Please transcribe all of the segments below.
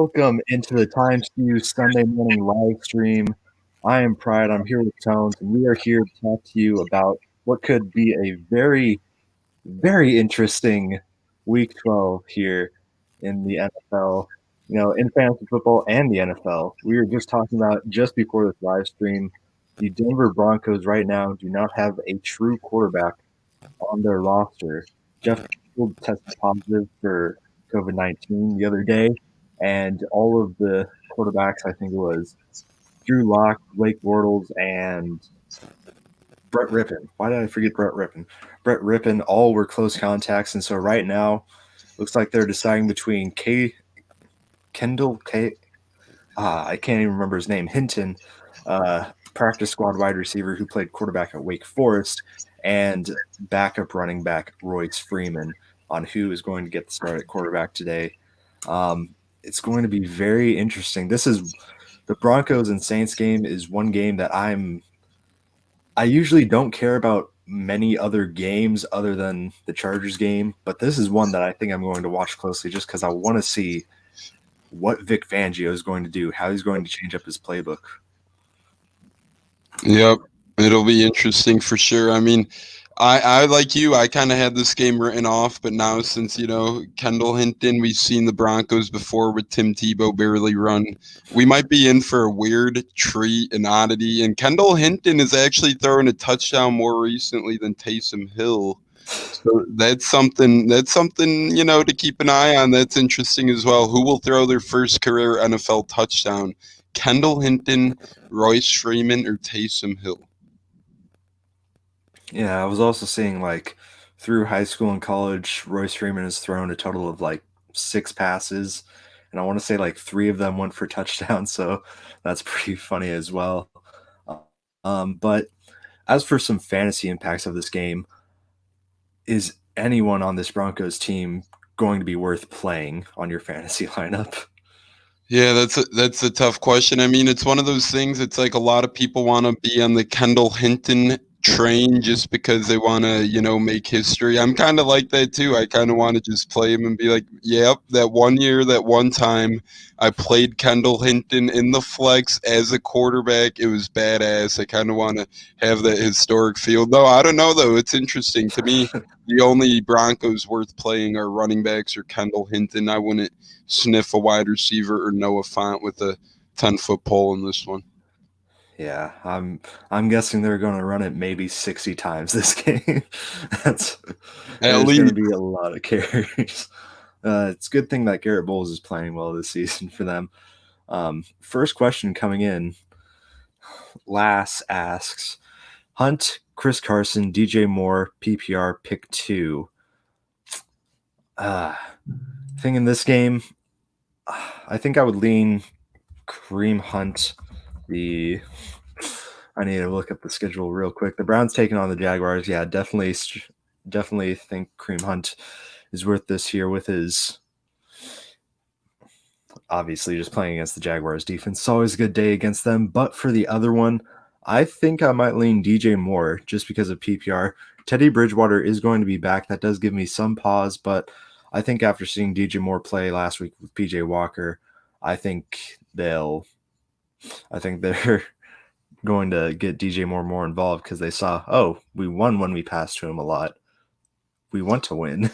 Welcome into the Times Q Sunday morning live stream. I am Pride. I'm here with Tones, and we are here to talk to you about what could be a very, very interesting Week 12 here in the NFL, in fantasy football and the NFL. We were just talking about just before this live stream, the Denver Broncos right now do not have a true quarterback on their roster. Jeff Fields tested positive for COVID-19 the other day, and all of the quarterbacks, I think it was Drew Lock, Blake Bortles, and Brett Rippon. Why did I forget Brett Rippon? Brett Rippon all were close contacts, and so right now, looks like they're deciding between Kendall I can't even remember his name, Hinton, practice squad wide receiver who played quarterback at Wake Forest, and backup running back Royce Freeman on who is going to get the start at quarterback today. It's going to be very interesting. This is the Broncos and Saints game is one game that I usually don't care about many other games other than the Chargers game, but this is one that I think I'm going to watch closely just because I want to see what Vic Fangio is going to do, how he's going to change up his playbook. Yep, it'll be interesting for sure. I mean, I like you, I kind of had this game written off, but now since, Kendall Hinton, we've seen the Broncos before with Tim Tebow barely run. We might be in for a weird treat, an oddity, and Kendall Hinton is actually throwing a touchdown more recently than Taysom Hill. So that's something, to keep an eye on. That's interesting as well. Who will throw their first career NFL touchdown? Kendall Hinton, Royce Freeman, or Taysom Hill? Yeah, I was also seeing through high school and college, Royce Freeman has thrown a total of 6 passes, and I want to say 3 of them went for touchdowns, so that's pretty funny as well. But as for some fantasy impacts of this game, is anyone on this Broncos team going to be worth playing on your fantasy lineup? Yeah, that's a tough question. I mean, it's one of those things. It's like a lot of people want to be on the Kendall Hinton train just because they want to, make history. I'm kind of like that too. I kind of want to just play him and be like, yep, that one year, that one time I played Kendall Hinton in the flex as a quarterback. It was badass. I kind of want to have that historic feel. No, I don't know though. It's interesting to me. The only Broncos worth playing are running backs or Kendall Hinton. I wouldn't sniff a wide receiver or Noah Fant with a 10-foot pole in this one. Yeah, I'm guessing they're going to run it maybe 60 times this game. There's going to be a lot of carries. It's a good thing that Garrett Bowles is playing well this season for them. First question coming in. Lass asks, Hunt, Chris Carson, DJ Moore, PPR, pick 2. Thing in this game, I think I would lean Kareem Hunt. I need to look up the schedule real quick. The Browns taking on the Jaguars. Yeah, definitely think Kareem Hunt is worth this here with his obviously just playing against the Jaguars defense. It's always a good day against them. But for the other one, I think I might lean DJ Moore just because of PPR. Teddy Bridgewater is going to be back. That does give me some pause, but I think after seeing DJ Moore play last week with PJ Walker, I think they're going to get DJ Moore more involved because they saw, we won when we passed to him a lot. We want to win.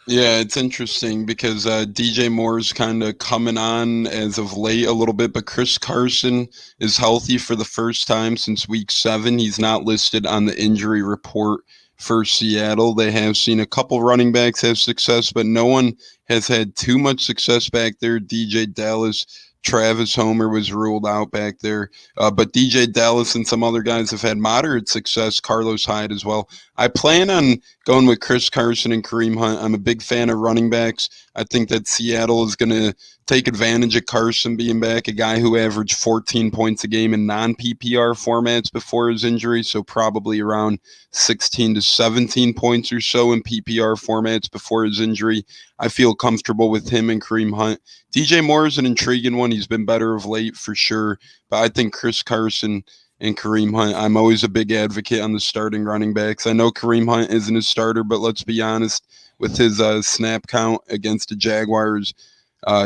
Yeah, it's interesting because DJ Moore's kind of coming on as of late a little bit, but Chris Carson is healthy for the first time since week 7. He's not listed on the injury report for Seattle. They have seen a couple running backs have success, but no one has had too much success back there. DJ Dallas, Travis Homer was ruled out back there. But DJ Dallas and some other guys have had moderate success, Carlos Hyde as well. I plan on going with Chris Carson and Kareem Hunt. I'm a big fan of running backs. I think that Seattle is going to take advantage of Carson being back, a guy who averaged 14 points a game in non-PPR formats before his injury, so probably around 16 to 17 points or so in PPR formats before his injury. I feel comfortable with him and Kareem Hunt. DJ Moore is an intriguing one. He's been better of late for sure, but I think Chris Carson and Kareem Hunt, I'm always a big advocate on the starting running backs. I know Kareem Hunt isn't a starter, but let's be honest, with his snap count against the Jaguars,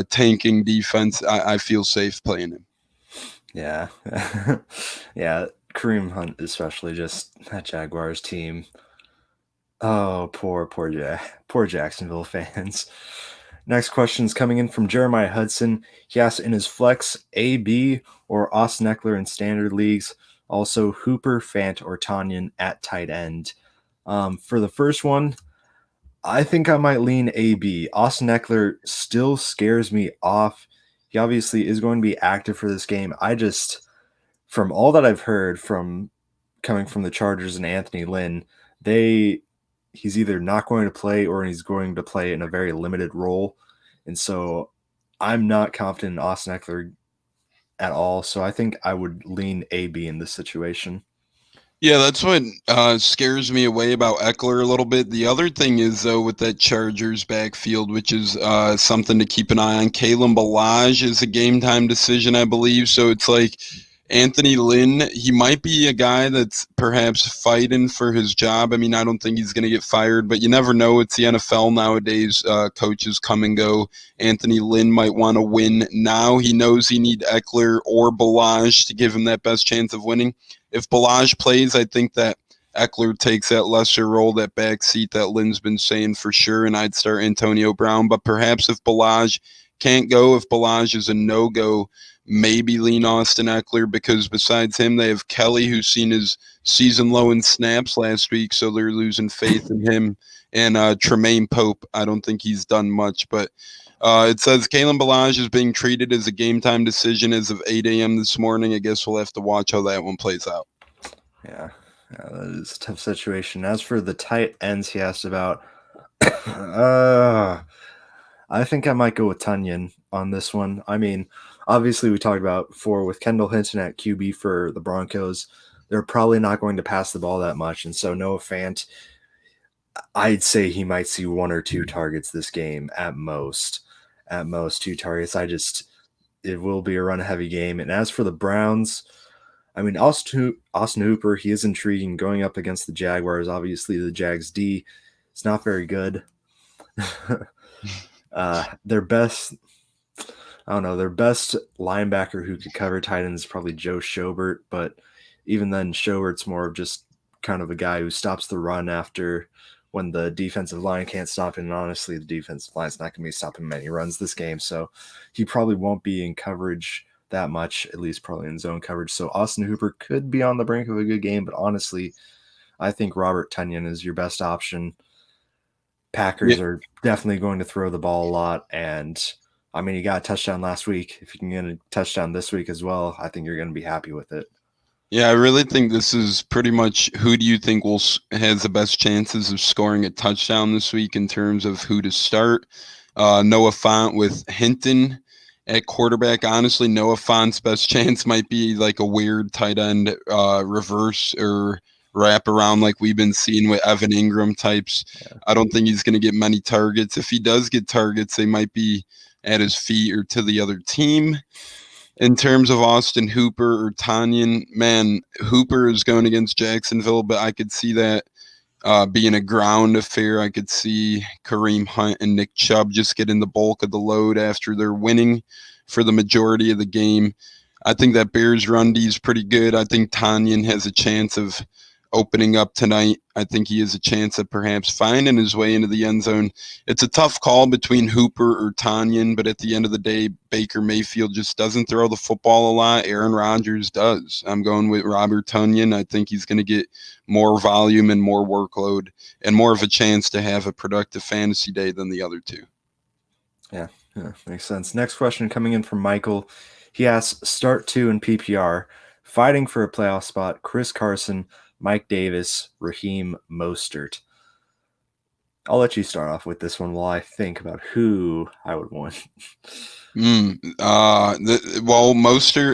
tanking defense, I feel safe playing him. Yeah. Yeah. Kareem Hunt, especially, just that Jaguars team. Oh, poor Jacksonville fans. Next question is coming in from Jeremiah Hudson. He asks, in his flex, AB or Austin Eckler in standard leagues. Also, Hooper, Fant, or Tanyan at tight end. For the first one, I think I might lean AB. Austin Eckler still scares me off. He obviously is going to be active for this game. From all that I've heard from coming from the Chargers and Anthony Lynn, he's either not going to play or he's going to play in a very limited role. And so I'm not confident in Austin Eckler at all. So I think I would lean AB in this situation. Yeah, that's what scares me away about Eckler a little bit. The other thing is, though, with that Chargers backfield, which is something to keep an eye on, Kalen Ballage is a game time decision, I believe. So it's like Anthony Lynn, he might be a guy that's perhaps fighting for his job. I mean, I don't think he's going to get fired, but you never know. It's the NFL nowadays. Coaches come and go. Anthony Lynn might want to win now. He knows he need Eckler or Ballage to give him that best chance of winning. If Ballage plays, I think that Eckler takes that lesser role, that back seat that Lynn's been saying for sure, and I'd start Antonio Brown. But perhaps if Ballage can't go, if Ballage is a no-go, maybe lean Austin Eckler, because besides him, they have Kelly, who's seen his season low in snaps last week, so they're losing faith in him. And Tremaine Pope, I don't think he's done much, but it says Kalen Ballage is being treated as a game-time decision as of 8 a.m. this morning. I guess we'll have to watch how that one plays out. Yeah, that is a tough situation. As for the tight ends he asked about, I think I might go with Tanyan on this one. I mean, obviously we talked about before with Kendall Hinton at QB for the Broncos, they're probably not going to pass the ball that much. And so Noah Fant, I'd say he might see 1 or 2 targets this game at most. At most 2 targets. It will be a run heavy game. And as for the Browns, I mean, Austin Hooper, he is intriguing going up against the Jaguars. Obviously, the Jags D is not very good. Their best linebacker who could cover tight end is probably Joe Shepard, but even then, Shepherd's more of just kind of a guy who stops the run after when the defensive line can't stop him. And honestly, the defensive line's not going to be stopping many runs this game, so he probably won't be in coverage that much, at least probably in zone coverage. So Austin Hooper could be on the brink of a good game, but honestly, I think Robert Tonyan is your best option. Packers are definitely going to throw the ball a lot, and I mean, you got a touchdown last week. If you can get a touchdown this week as well, I think you're going to be happy with it. Yeah, I really think this is pretty much who do you think has the best chances of scoring a touchdown this week in terms of who to start. Noah Fant with Hinton at quarterback. Honestly, Noah Fant's best chance might be like a weird tight end reverse or wrap around like we've been seeing with Evan Ingram types. Yeah. I don't think he's going to get many targets. If he does get targets, they might be at his feet or to the other team. In terms of Austin Hooper or Tanyan, man, Hooper is going against Jacksonville, but I could see that being a ground affair. I could see Kareem Hunt and Nick Chubb just getting the bulk of the load after they're winning for the majority of the game. I think that Bears run D is pretty good. I think Tanyan has a chance of opening up tonight. I think he has a chance of perhaps finding his way into the end zone. It's a tough call between Hooper or Tanyan, but at the end of the day, Baker Mayfield just doesn't throw the football a lot. Aaron Rodgers does. I'm going with Robert Tonyan. I think he's going to get more volume and more workload and more of a chance to have a productive fantasy day than the other two. Yeah, makes sense. Next question coming in from Michael. He asks, start 2 in PPR, fighting for a playoff spot, Chris Carson, Mike Davis, Raheem Mostert. I'll let you start off with this one while I think about who I would want. Mostert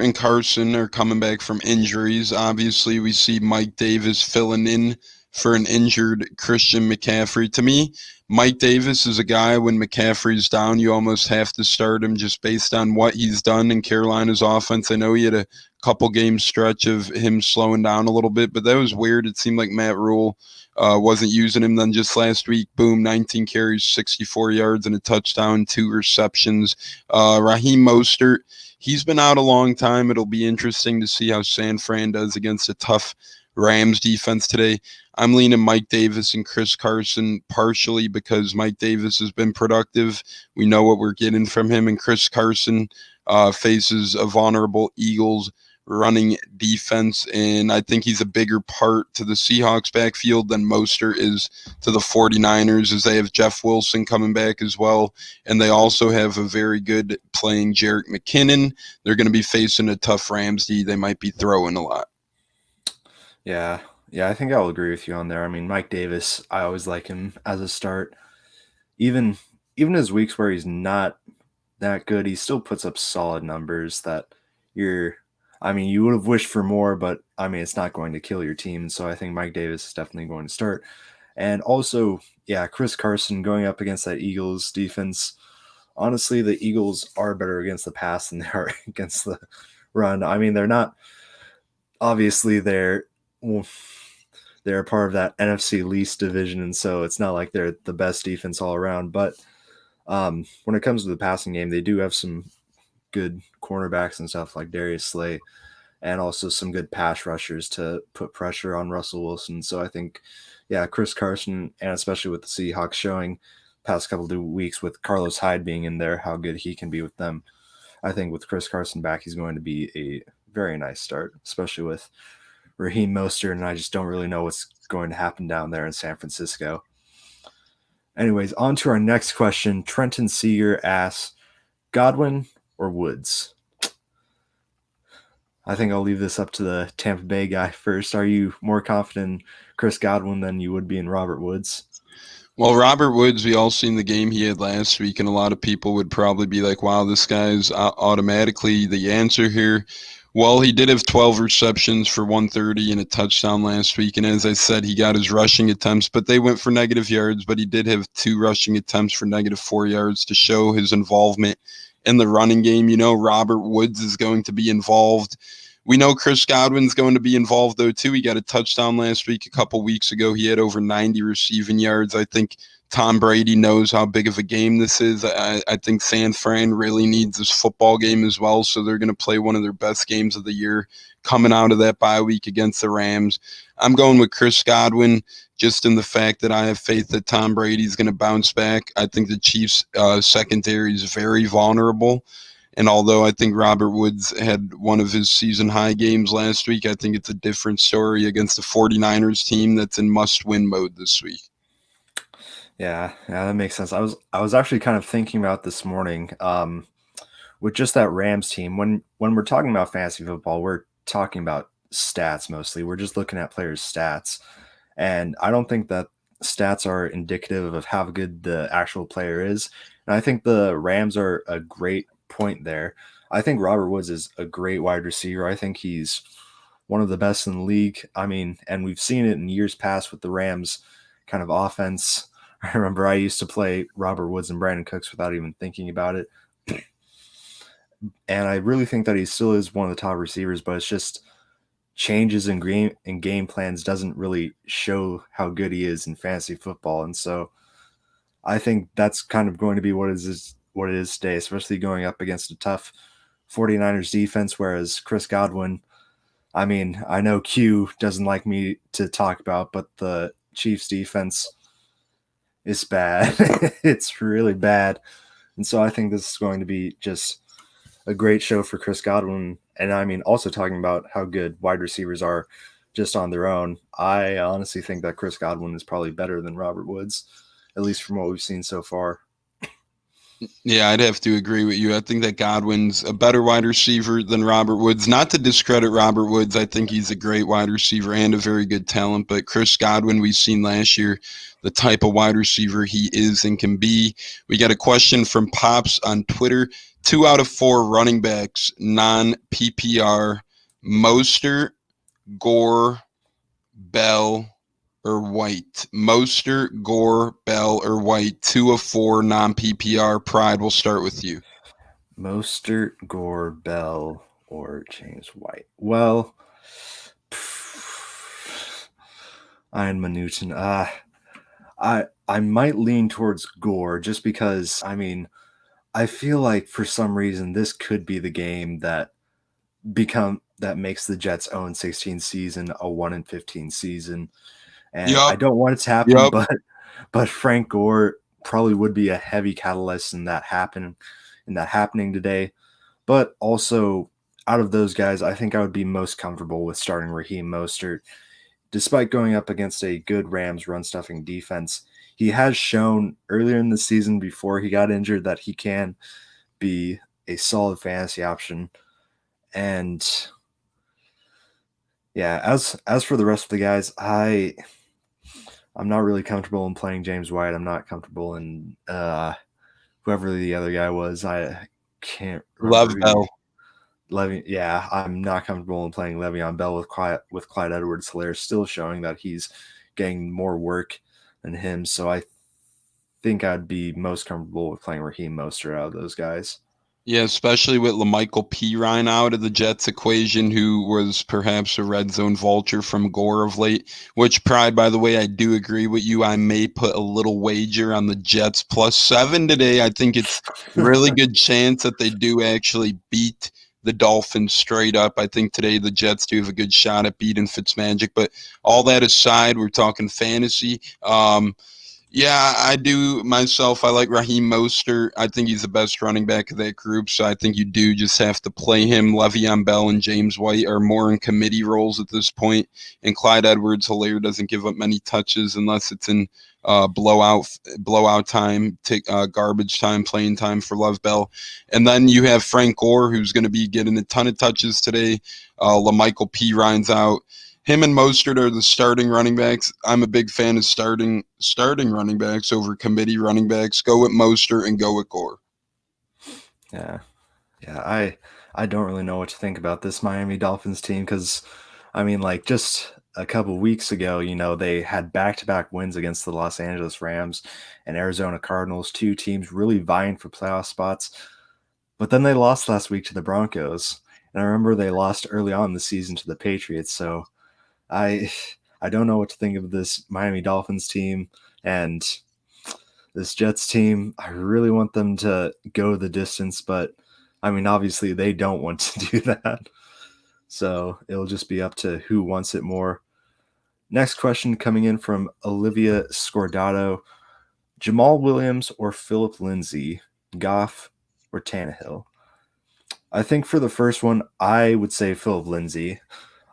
and Carson are coming back from injuries. Obviously, we see Mike Davis filling in for an injured Christian McCaffrey. To me, Mike Davis is a guy when McCaffrey's down, you almost have to start him just based on what he's done in Carolina's offense. I know he had a couple game stretch of him slowing down a little bit, but that was weird. It seemed like Matt Rule wasn't using him. Then just last week, boom, 19 carries, 64 yards and a touchdown, 2 receptions. Raheem Mostert, he's been out a long time. It'll be interesting to see how San Fran does against a tough Rams defense today. I'm leaning Mike Davis and Chris Carson partially because Mike Davis has been productive. We know what we're getting from him, and Chris Carson faces a vulnerable Eagles running defense, and I think he's a bigger part to the Seahawks backfield than Mostert is to the 49ers, as they have Jeff Wilson coming back as well, and they also have a very good playing Jerick McKinnon. They're going to be facing a tough Rams D. They might be throwing a lot. Yeah, I think I'll agree with you on there. I mean, Mike Davis, I always like him as a start. Even his weeks where he's not that good, he still puts up solid numbers that you would have wished for more, but I mean, it's not going to kill your team. So I think Mike Davis is definitely going to start. And also, yeah, Chris Carson going up against that Eagles defense. Honestly, the Eagles are better against the pass than they are against the run. I mean, they're not, obviously they're a part of that NFC least division, and so it's not like they're the best defense all around. But when it comes to the passing game, they do have some good cornerbacks and stuff like Darius Slay, and also some good pass rushers to put pressure on Russell Wilson. So I think, yeah, Chris Carson, and especially with the Seahawks showing past couple of weeks with Carlos Hyde being in there, how good he can be with them. I think with Chris Carson back, he's going to be a very nice start, especially with Raheem Mostert, and I just don't really know what's going to happen down there in San Francisco. Anyways, on to our next question. Trenton Seeger asks, Godwin or Woods? I think I'll leave this up to the Tampa Bay guy first. Are you more confident in Chris Godwin than you would be in Robert Woods? Well, Robert Woods, we all seen the game he had last week, and a lot of people would probably be like, wow, this guy's automatically the answer here. Well, he did have 12 receptions for 130 and a touchdown last week, and as I said, he got his rushing attempts, but they went for negative yards, but he did have 2 rushing attempts for negative 4 yards to show his involvement in the running game. You know, Robert Woods is going to be involved. We know Chris Godwin's going to be involved, though, too. He got a touchdown last week. A couple weeks ago, he had over 90 receiving yards. I think Tom Brady knows how big of a game this is. I think San Fran really needs this football game as well, so they're going to play one of their best games of the year coming out of that bye week against the Rams. I'm going with Chris Godwin just in the fact that I have faith that Tom Brady's going to bounce back. I think the Chiefs' secondary is very vulnerable. And although I think Robert Woods had one of his season-high games last week, I think it's a different story against the 49ers team that's in must-win mode this week. Yeah, that makes sense. I was actually kind of thinking about this morning with just that Rams team. When we're talking about fantasy football, we're talking about stats mostly. We're just looking at players' stats. And I don't think that stats are indicative of how good the actual player is. And I think the Rams are a great point there. I think Robert Woods is a great wide receiver. I think he's one of the best in the league. I mean, and we've seen it in years past with the Rams kind of offense. I remember I used to play Robert Woods and Brandon Cooks without even thinking about it. And I really think that he still is one of the top receivers, but it's just changes in game plans doesn't really show how good he is in fantasy football. And so I think that's kind of going to be what it is today, especially going up against a tough 49ers defense, whereas Chris Godwin, I mean, I know Q doesn't like me to talk about, but the Chiefs defense is bad. It's really bad. And so I think this is going to be just a great show for Chris Godwin. And I mean, also talking about how good wide receivers are just on their own, I honestly think that Chris Godwin is probably better than Robert Woods, at least from what we've seen so far. Yeah, I'd have to agree with you. I think that Godwin's a better wide receiver than Robert Woods. Not to discredit Robert Woods, I think he's a great wide receiver and a very good talent. But Chris Godwin, we've seen last year the type of wide receiver he is and can be. We got a question from Pops on Twitter. 2 out of 4 running backs, non-PPR, Mostert, Gore, Bell, or White? Mostert, Gore, Bell, or White? 2 of 4 non-PPR. Pride, we'll start with you. Mostert, Gore, Bell, or James White. Well, Ian Newton. I might lean towards Gore just because, I mean, I feel like for some reason this could be the game that makes the Jets' own 16 season a 1-15 season. And I don't want it to happen, but Frank Gore probably would be a heavy catalyst in that happening today. But also, out of those guys, I think I would be most comfortable with starting Raheem Mostert. Despite going up against a good Rams run-stuffing defense, he has shown earlier in the season before he got injured that he can be a solid fantasy option. And yeah, as for the rest of the guys, I'm not really comfortable in playing James White. I'm not comfortable in whoever the other guy was. I can't remember. Bell. I'm not comfortable in playing Le'Veon Bell with Clyde Edwards-Helaire still showing that he's getting more work than him. So I think I'd be most comfortable with playing Raheem Mostert out of those guys. Yeah, especially with LaMichael Pirine out of the Jets equation, who was perhaps a red zone vulture from Gore of late, which, Pride, by the way, I do agree with you. I may put a little wager on the Jets +7 today. I think it's really good chance that they do actually beat the Dolphins straight up. I think today the Jets do have a good shot at beating Fitzmagic. But all that aside, we're talking fantasy. Yeah, I do myself. I like Raheem Mostert. I think he's the best running back of that group, so I think you do just have to play him. Le'Veon Bell and James White are more in committee roles at this point, and Clyde Edwards-Helaire doesn't give up many touches unless it's in blowout time, garbage time, playing time for Lev Bell. And then you have Frank Gore, who's going to be getting a ton of touches today. LaMichael Pirine's out. Him and Mostert are the starting running backs. I'm a big fan of starting running backs over committee running backs. Go with Mostert and go with Gore. Yeah. I don't really know what to think about this Miami Dolphins team because, I mean, like just a couple weeks ago, they had back-to-back wins against the Los Angeles Rams and Arizona Cardinals, 2 teams really vying for playoff spots. But then they lost last week to the Broncos. And I remember they lost early on in the season to the Patriots, so I don't know what to think of this Miami Dolphins team and this Jets team. I really want them to go the distance, but I mean, obviously they don't want to do that. So it'll just be up to who wants it more. Next question coming in from Olivia Scordato. Jamal Williams or Philip Lindsay? Goff or Tannehill? I think for the first one, I would say Philip Lindsay.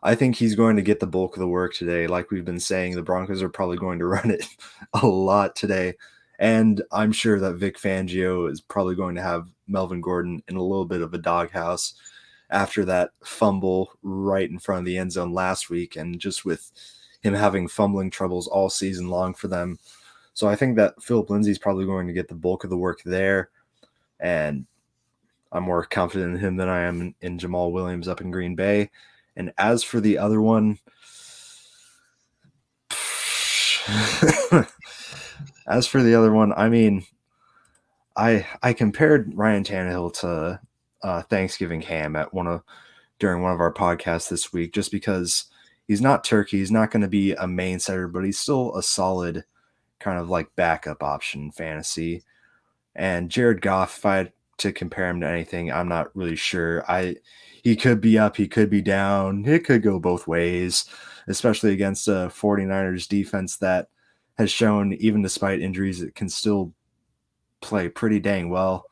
I think he's going to get the bulk of the work today. Like we've been saying, the Broncos are probably going to run it a lot today. And I'm sure that Vic Fangio is probably going to have Melvin Gordon in a little bit of a doghouse after that fumble right in front of the end zone last week. And just with him having fumbling troubles all season long for them. So I think that Philip Lindsay is probably going to get the bulk of the work there. And I'm more confident in him than I am in Jamal Williams up in Green Bay. And as for the other one, I mean, I compared Ryan Tannehill to Thanksgiving ham during one of our podcasts this week, just because he's not turkey, he's not going to be a main setter, but he's still a solid kind of like backup option in fantasy. And Jared Goff, if I had to compare him to anything, I'm not really sure. He could be up, he could be down. It could go both ways, especially against a 49ers defense that has shown, even despite injuries, it can still play pretty dang well.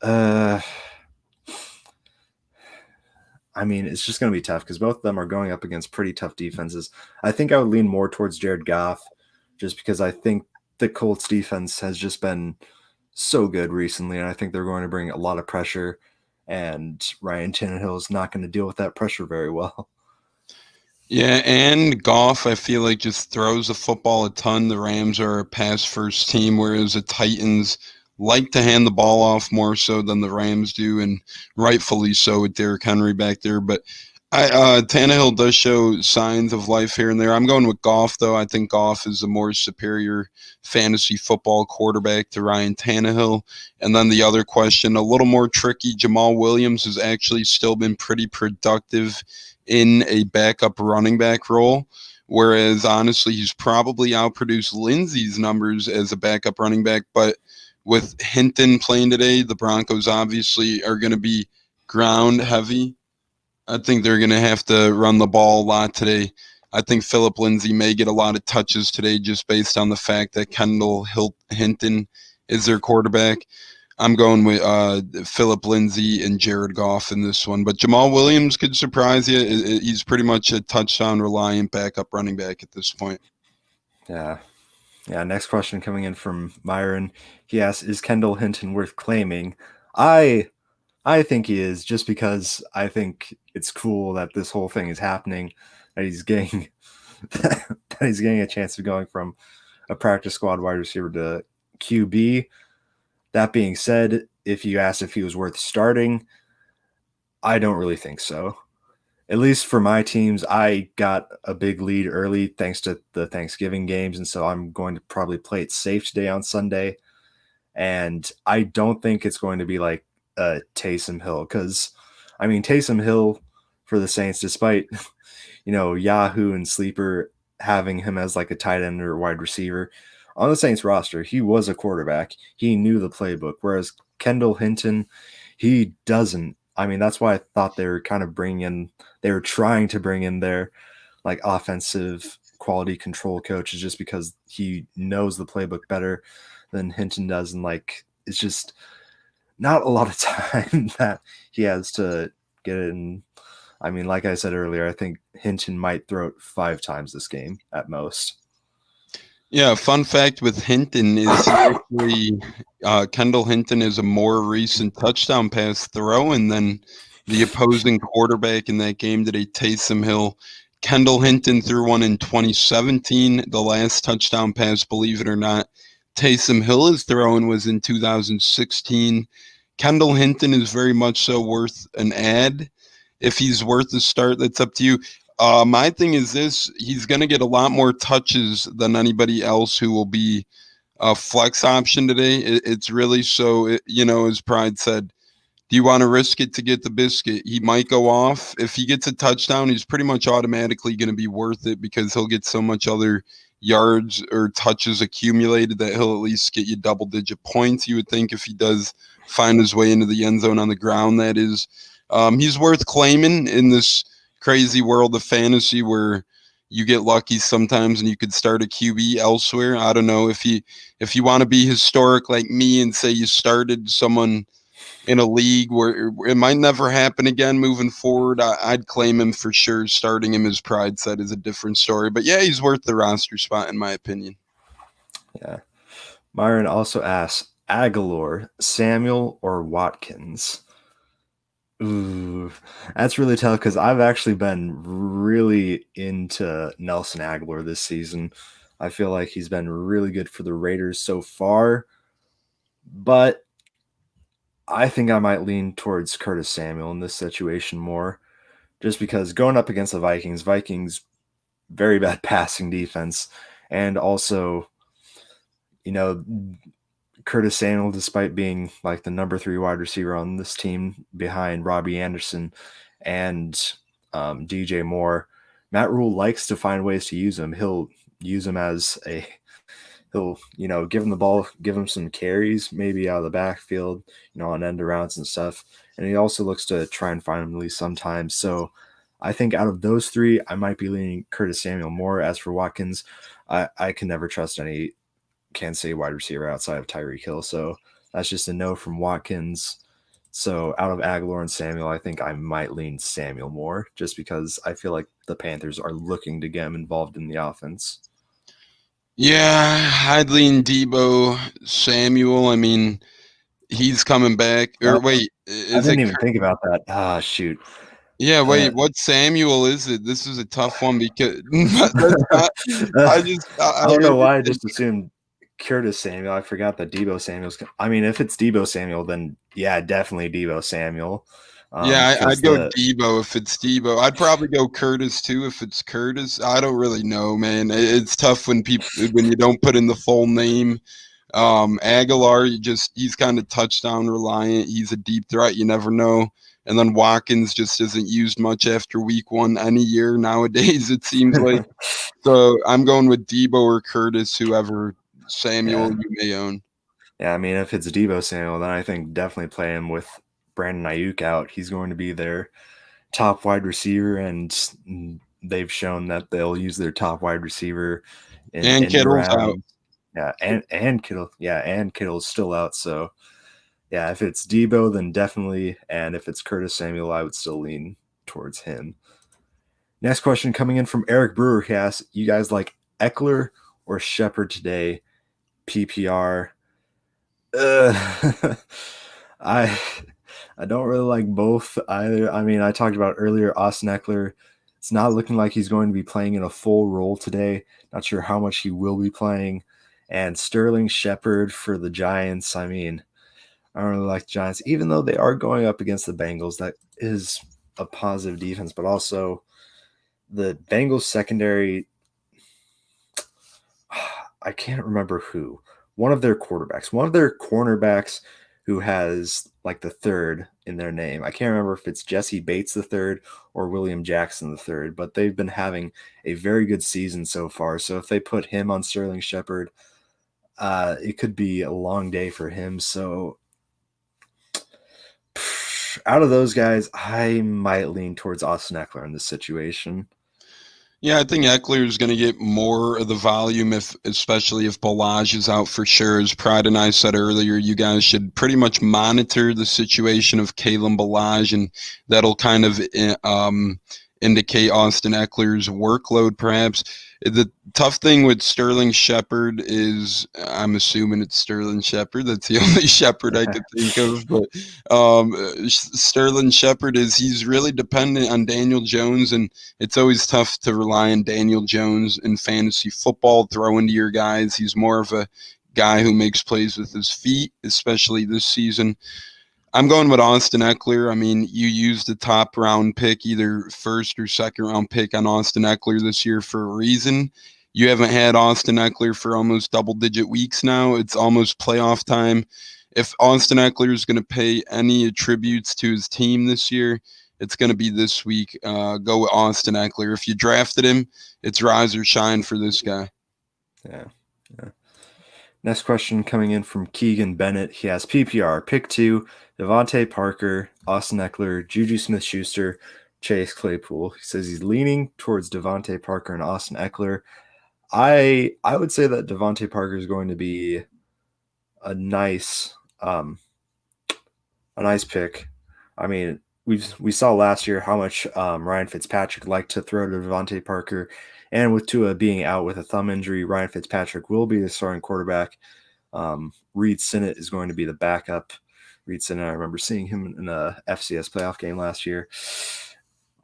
I mean, it's just going to be tough because both of them are going up against pretty tough defenses. I think I would lean more towards Jared Goff just because I think the Colts defense has just been so good recently, and I think they're going to bring a lot of pressure, and Ryan Tannehill is not going to deal with that pressure very well. Yeah, and Goff, I feel like, just throws the football a ton. The Rams are a pass-first team, whereas the Titans like to hand the ball off more so than the Rams do, and rightfully so with Derrick Henry back there. But Tannehill does show signs of life here and there. I'm going with Goff, though. I think Goff is a more superior fantasy football quarterback to Ryan Tannehill. And then the other question, a little more tricky, Jamal Williams has actually still been pretty productive in a backup running back role, whereas honestly, he's probably outproduced Lindsey's numbers as a backup running back. But with Hinton playing today, the Broncos obviously are going to be ground heavy. I think they're going to have to run the ball a lot today. I think Philip Lindsay may get a lot of touches today just based on the fact that Kendall Hinton is their quarterback. I'm going with Philip Lindsay and Jared Goff in this one. But Jamal Williams could surprise you. He's pretty much a touchdown-reliant backup running back at this point. Yeah. Yeah, next question coming in from Myron. He asks, is Kendall Hinton worth claiming? I think he is, just because I think it's cool that this whole thing is happening, that he's getting a chance of going from a practice squad wide receiver to QB. That being said, if you asked if he was worth starting, I don't really think so. At least for my teams, I got a big lead early thanks to the Thanksgiving games, and so I'm going to probably play it safe today on Sunday. And I don't think it's going to be like Taysom Hill, because I mean Taysom Hill for the Saints, despite Yahoo and Sleeper having him as like a tight end or wide receiver on the Saints roster, he was a quarterback. He knew the playbook, whereas Kendall Hinton, he doesn't. I mean, that's why I thought they were trying to bring in their like offensive quality control coaches, just because he knows the playbook better than Hinton does, and like it's just not a lot of time that he has to get it in. I mean, like I said earlier, I think Hinton might throw it 5 times this game at most. Yeah, fun fact with Hinton is actually Kendall Hinton is a more recent touchdown pass throwing than the opposing quarterback in that game today, Taysom Hill. Kendall Hinton threw one in 2017. The last touchdown pass, believe it or not, Taysom Hill is throwing was in 2016. Kendall Hinton is very much so worth an ad. If he's worth a start, that's up to you. My thing is this: he's going to get a lot more touches than anybody else who will be a flex option today. It's really so, as Pride said, do you want to risk it to get the biscuit? He might go off. If he gets a touchdown, he's pretty much automatically going to be worth it because he'll get so much other yards or touches accumulated that he'll at least get you double-digit points, you would think, if he does find his way into the end zone on the ground, that is. He's worth claiming in this crazy world of fantasy where you get lucky sometimes and you could start a QB elsewhere. I don't know if you want to be historic like me and say you started someone in a league where it might never happen again moving forward, I'd claim him for sure. Starting him, as Pride said, is a different story. But yeah, he's worth the roster spot in my opinion. Yeah. Myron also asks, Aguilar, Samuel, or Watkins? Ooh, that's really tough because I've actually been really into Nelson Aguilar this season. I feel like he's been really good for the Raiders so far, but I think I might lean towards Curtis Samuel in this situation more, just because going up against the Vikings, very bad passing defense, and also, Curtis Samuel, despite being like the number 3 wide receiver on this team behind Robbie Anderson and DJ Moore, Matt Rule likes to find ways to use him. He'll use him he'll give him the ball, give him some carries, maybe out of the backfield, on end arounds and stuff. And he also looks to try and find him at least sometimes. So I think out of those 3, I might be leaning Curtis Samuel more. As for Watkins, I can never trust any Kansas City wide receiver outside of Tyreek Hill. So that's just a no from Watkins. So out of Aguilar and Samuel, I think I might lean Samuel more, just because I feel like the Panthers are looking to get him involved in the offense. Yeah, I'd lean Debo Samuel. I mean, he's coming back. Or wait, I didn't even think about that. Ah, shoot. Yeah, wait, what Samuel is it? This is a tough one because I don't know why I just assumed Curtis Samuel. I forgot that Debo Samuel's. I mean, if it's Debo Samuel, then yeah, definitely Debo Samuel. I'd go Debo if it's Debo. I'd probably go Curtis too if it's Curtis. I don't really know, man. It's tough when you don't put in the full name. Aguilar, he's kind of touchdown reliant. He's a deep threat. You never know. And then Watkins just isn't used much after week 1 any year nowadays, it seems like. So I'm going with Debo or Curtis, whoever Samuel you may own. Yeah, I mean, if it's Debo Samuel, then I think definitely play him with Brandon Ayuk out. He's going to be their top wide receiver, and they've shown that they'll use their top wide receiver and Kittle's out. Yeah, and Kittle. Yeah, and Kittle's still out. So, yeah, if it's Debo, then definitely. And if it's Curtis Samuel, I would still lean towards him. Next question coming in from Eric Brewer. He asks, you guys like Eckler or Shepard today? PPR. I don't really like both either. I mean, I talked about earlier Austin Eckler. It's not looking like he's going to be playing in a full role today. Not sure how much he will be playing. And Sterling Shepard for the Giants. I mean, I don't really like the Giants, even though they are going up against the Bengals. That is a positive defense, but also the Bengals secondary. I can't remember who. One of their cornerbacks who has like the third in their name. I can't remember if it's Jesse Bates the third or William Jackson the third, but they've been having a very good season so far. So if they put him on Sterling Shepard, it could be a long day for him. So out of those guys, I might lean towards Austin Eckler in this situation. Yeah, I think Eckler is going to get more of the volume, especially if Ballage is out for sure. As Pride and I said earlier, you guys should pretty much monitor the situation of Kalen Ballage, and that'll kind of indicate Austin Eckler's workload, perhaps. The tough thing with Sterling Shepard is, I'm assuming it's Sterling Shepard. That's the only Shepard I could think of. But Sterling Shepard he's really dependent on Daniel Jones, and it's always tough to rely on Daniel Jones in fantasy football. Throw into your guys. He's more of a guy who makes plays with his feet, especially this season. I'm going with Austin Eckler. I mean, you used the top round pick, either first or second round pick on Austin Eckler this year for a reason. You haven't had Austin Eckler for almost double-digit weeks now. It's almost playoff time. If Austin Eckler is going to pay any attributes to his team this year, it's going to be this week. Go with Austin Eckler. If you drafted him, it's rise or shine for this guy. Yeah. Next question coming in from Keegan Bennett. He has PPR, pick 2, Devontae Parker, Austin Eckler, Juju Smith-Schuster, Chase Claypool. He says he's leaning towards Devontae Parker and Austin Eckler. I would say that Devontae Parker is going to be a nice pick. I mean, we saw last year how much Ryan Fitzpatrick liked to throw to Devontae Parker. And with Tua being out with a thumb injury, Ryan Fitzpatrick will be the starting quarterback. Reed Sinnett is going to be the backup. Reed Sinnett, I remember seeing him in a FCS playoff game last year.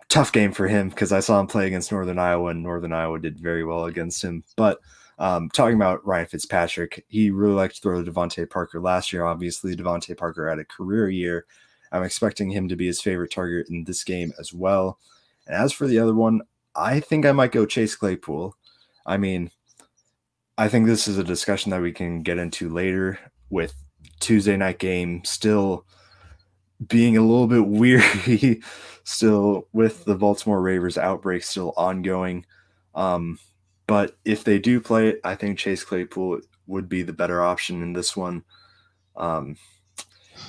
Tough game for him because I saw him play against Northern Iowa, and Northern Iowa did very well against him. But talking about Ryan Fitzpatrick, he really liked to throw to Devontae Parker last year. Obviously, Devontae Parker had a career year. I'm expecting him to be his favorite target in this game as well. And as for the other one, I think I might go Chase Claypool. I mean, I think this is a discussion that we can get into later with Tuesday night game still being a little bit weary, still with the Baltimore Ravens outbreak still ongoing. But if they do play it, I think Chase Claypool would be the better option in this one.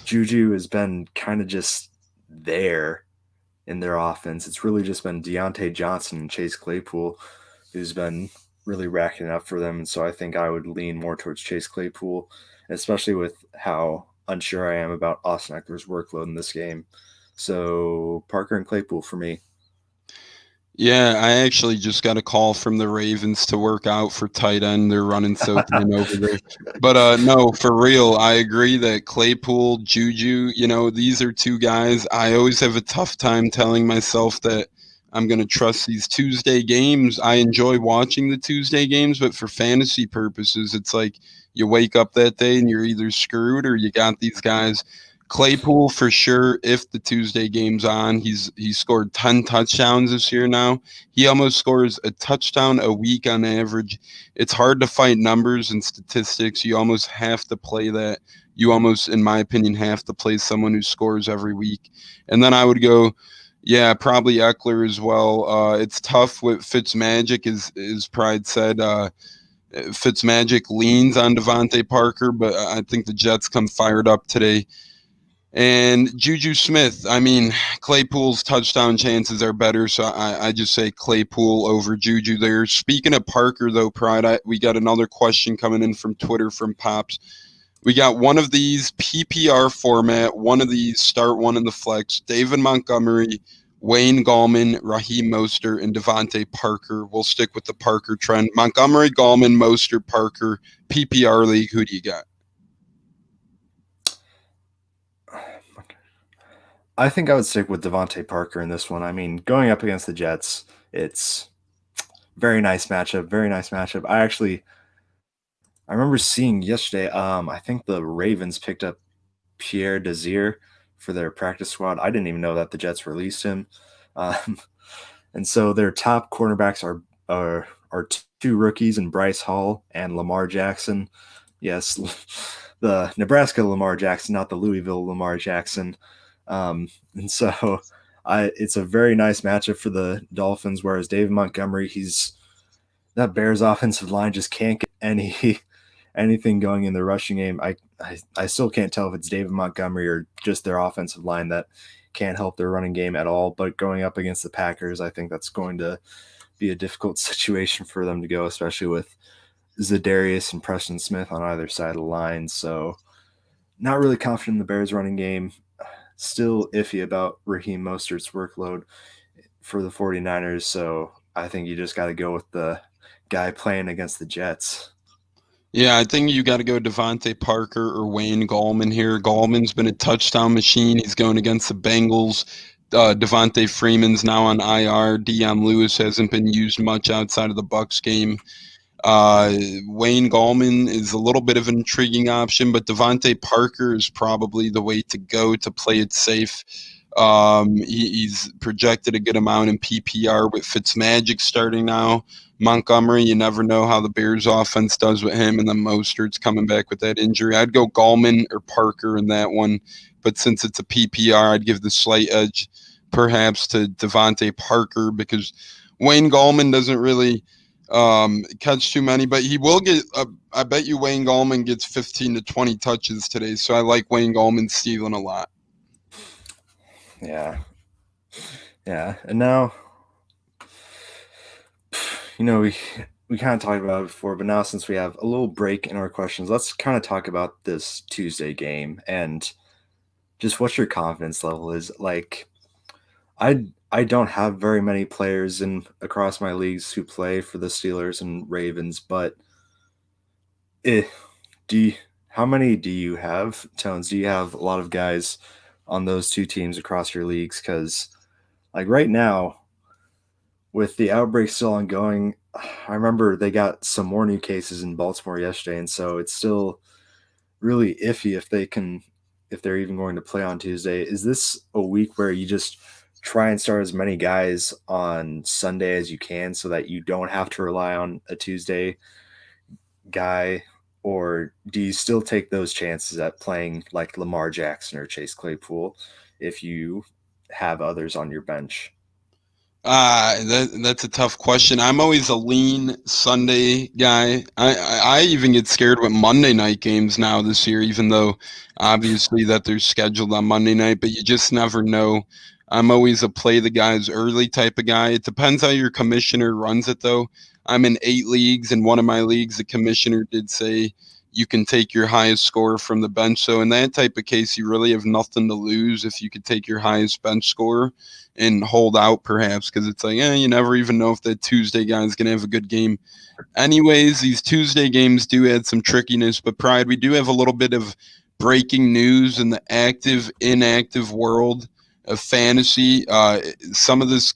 Juju has been kind of just there in their offense. It's really just been Deontay Johnson and Chase Claypool who's been really racking up for them. And so I think I would lean more towards Chase Claypool, especially with how unsure I am about Austin Eckler's workload in this game. So Parker and Claypool for me. Yeah, I actually just got a call from the Ravens to work out for tight end. They're running so thin over there. But no, for real, I agree that Claypool, Juju, these are two guys. I always have a tough time telling myself that I'm going to trust these Tuesday games. I enjoy watching the Tuesday games, but for fantasy purposes, it's like you wake up that day and you're either screwed or you got these guys. Claypool for sure. If the Tuesday game's on, he scored 10 touchdowns this year now. He almost scores a touchdown a week on average. It's hard to fight numbers and statistics. You almost have to play that. You almost, in my opinion, have to play someone who scores every week. And then I would go, yeah, probably Eckler as well. It's tough with Fitzmagic, as Pride said. Fitzmagic leans on Devontae Parker, but I think the Jets come fired up today. And Juju Smith, I mean, Claypool's touchdown chances are better, so I just say Claypool over Juju there. Speaking of Parker, though, Pride, we got another question coming in from Twitter from Pops. We got one of these PPR format, one of these start, one in the flex. David Montgomery, Wayne Gallman, Raheem Mostert, and Devontae Parker. We'll stick with the Parker trend. Montgomery, Gallman, Mostert, Parker, PPR league. Who do you got? I think I would stick with Devontae Parker in this one. I mean, going up against the Jets, it's very nice matchup. Very nice matchup. I remember seeing yesterday, I think the Ravens picked up Pierre Desir for their practice squad. I didn't even know that the Jets released him. And so their top cornerbacks are two rookies in Bryce Hall and Lamar Jackson. Yes, the Nebraska Lamar Jackson, not the Louisville Lamar Jackson. And so it's a very nice matchup for the Dolphins, whereas David Montgomery, that Bears offensive line just can't get anything going in the rushing game. I still can't tell if it's David Montgomery or just their offensive line that can't help their running game at all. But going up against the Packers, I think that's going to be a difficult situation for them to go, especially with Za'Darius and Preston Smith on either side of the line. So not really confident in the Bears running game. Still iffy about Raheem Mostert's workload for the 49ers. So I think you just got to go with the guy playing against the Jets. Yeah, I think you got to go Devontae Parker or Wayne Gallman here. Gallman's been a touchdown machine. He's going against the Bengals. Devontae Freeman's now on IR. Deion Lewis hasn't been used much outside of the Bucs game. Wayne Gallman is a little bit of an intriguing option, but Devontae Parker is probably the way to go to play it safe. He's projected a good amount in PPR with Fitzmagic starting now. Montgomery, you never know how the Bears offense does with him, and then Mostert's coming back with that injury. I'd go Gallman or Parker in that one, but since it's a PPR, I'd give the slight edge perhaps to Devontae Parker because Wayne Gallman doesn't really catch too many, but he will get I bet you Wayne Gallman gets 15 to 20 touches today, so I like Wayne Gallman stealing a lot. Yeah. And now, we kind of talked about it before, but now since we have a little break in our questions, let's kind of talk about this Tuesday game and just what your confidence level is. Like, I don't have very many players across my leagues who play for the Steelers and Ravens, but how many do you have, Tones? Do you have a lot of guys on those two teams across your leagues? Because like right now, with the outbreak still ongoing, I remember they got some more new cases in Baltimore yesterday, and so it's still really iffy if they're even going to play on Tuesday. Is this a week where you just try and start as many guys on Sunday as you can so that you don't have to rely on a Tuesday guy? Or do you still take those chances at playing like Lamar Jackson or Chase Claypool if you have others on your bench? That's a tough question. I'm always a lean Sunday guy. I even get scared with Monday night games now this year, even though obviously that they're scheduled on Monday night, but you just never know. I'm always a play the guys early type of guy. It depends how your commissioner runs it, though. I'm in 8 leagues. In one of my leagues, the commissioner did say you can take your highest score from the bench. So in that type of case, you really have nothing to lose if you could take your highest bench score and hold out perhaps, because it's like, you never even know if that Tuesday guy is going to have a good game. Anyways, these Tuesday games do add some trickiness, but Pride, we do have a little bit of breaking news in the active, inactive world of fantasy. Some of this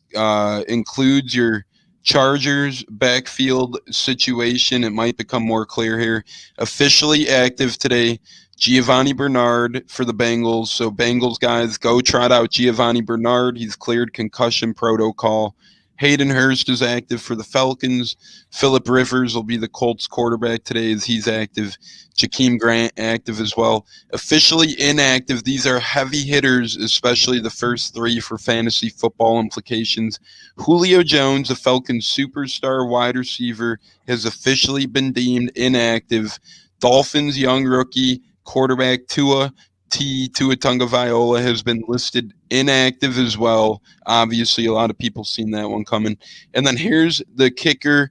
includes your Chargers backfield situation, it might become more clear here. Officially active today, Giovanni Bernard for the Bengals. So Bengals guys, go trot out Giovanni Bernard. He's cleared concussion protocol. Hayden Hurst is active for the Falcons. Phillip Rivers will be the Colts quarterback today as he's active. Jakeem Grant active as well. Officially inactive. These are heavy hitters, especially the first three for fantasy football implications. Julio Jones, the Falcons superstar wide receiver, has officially been deemed inactive. Dolphins young rookie quarterback Tua Tagovailoa has been listed inactive as well. Obviously, a lot of people seen that one coming. And then here's the kicker.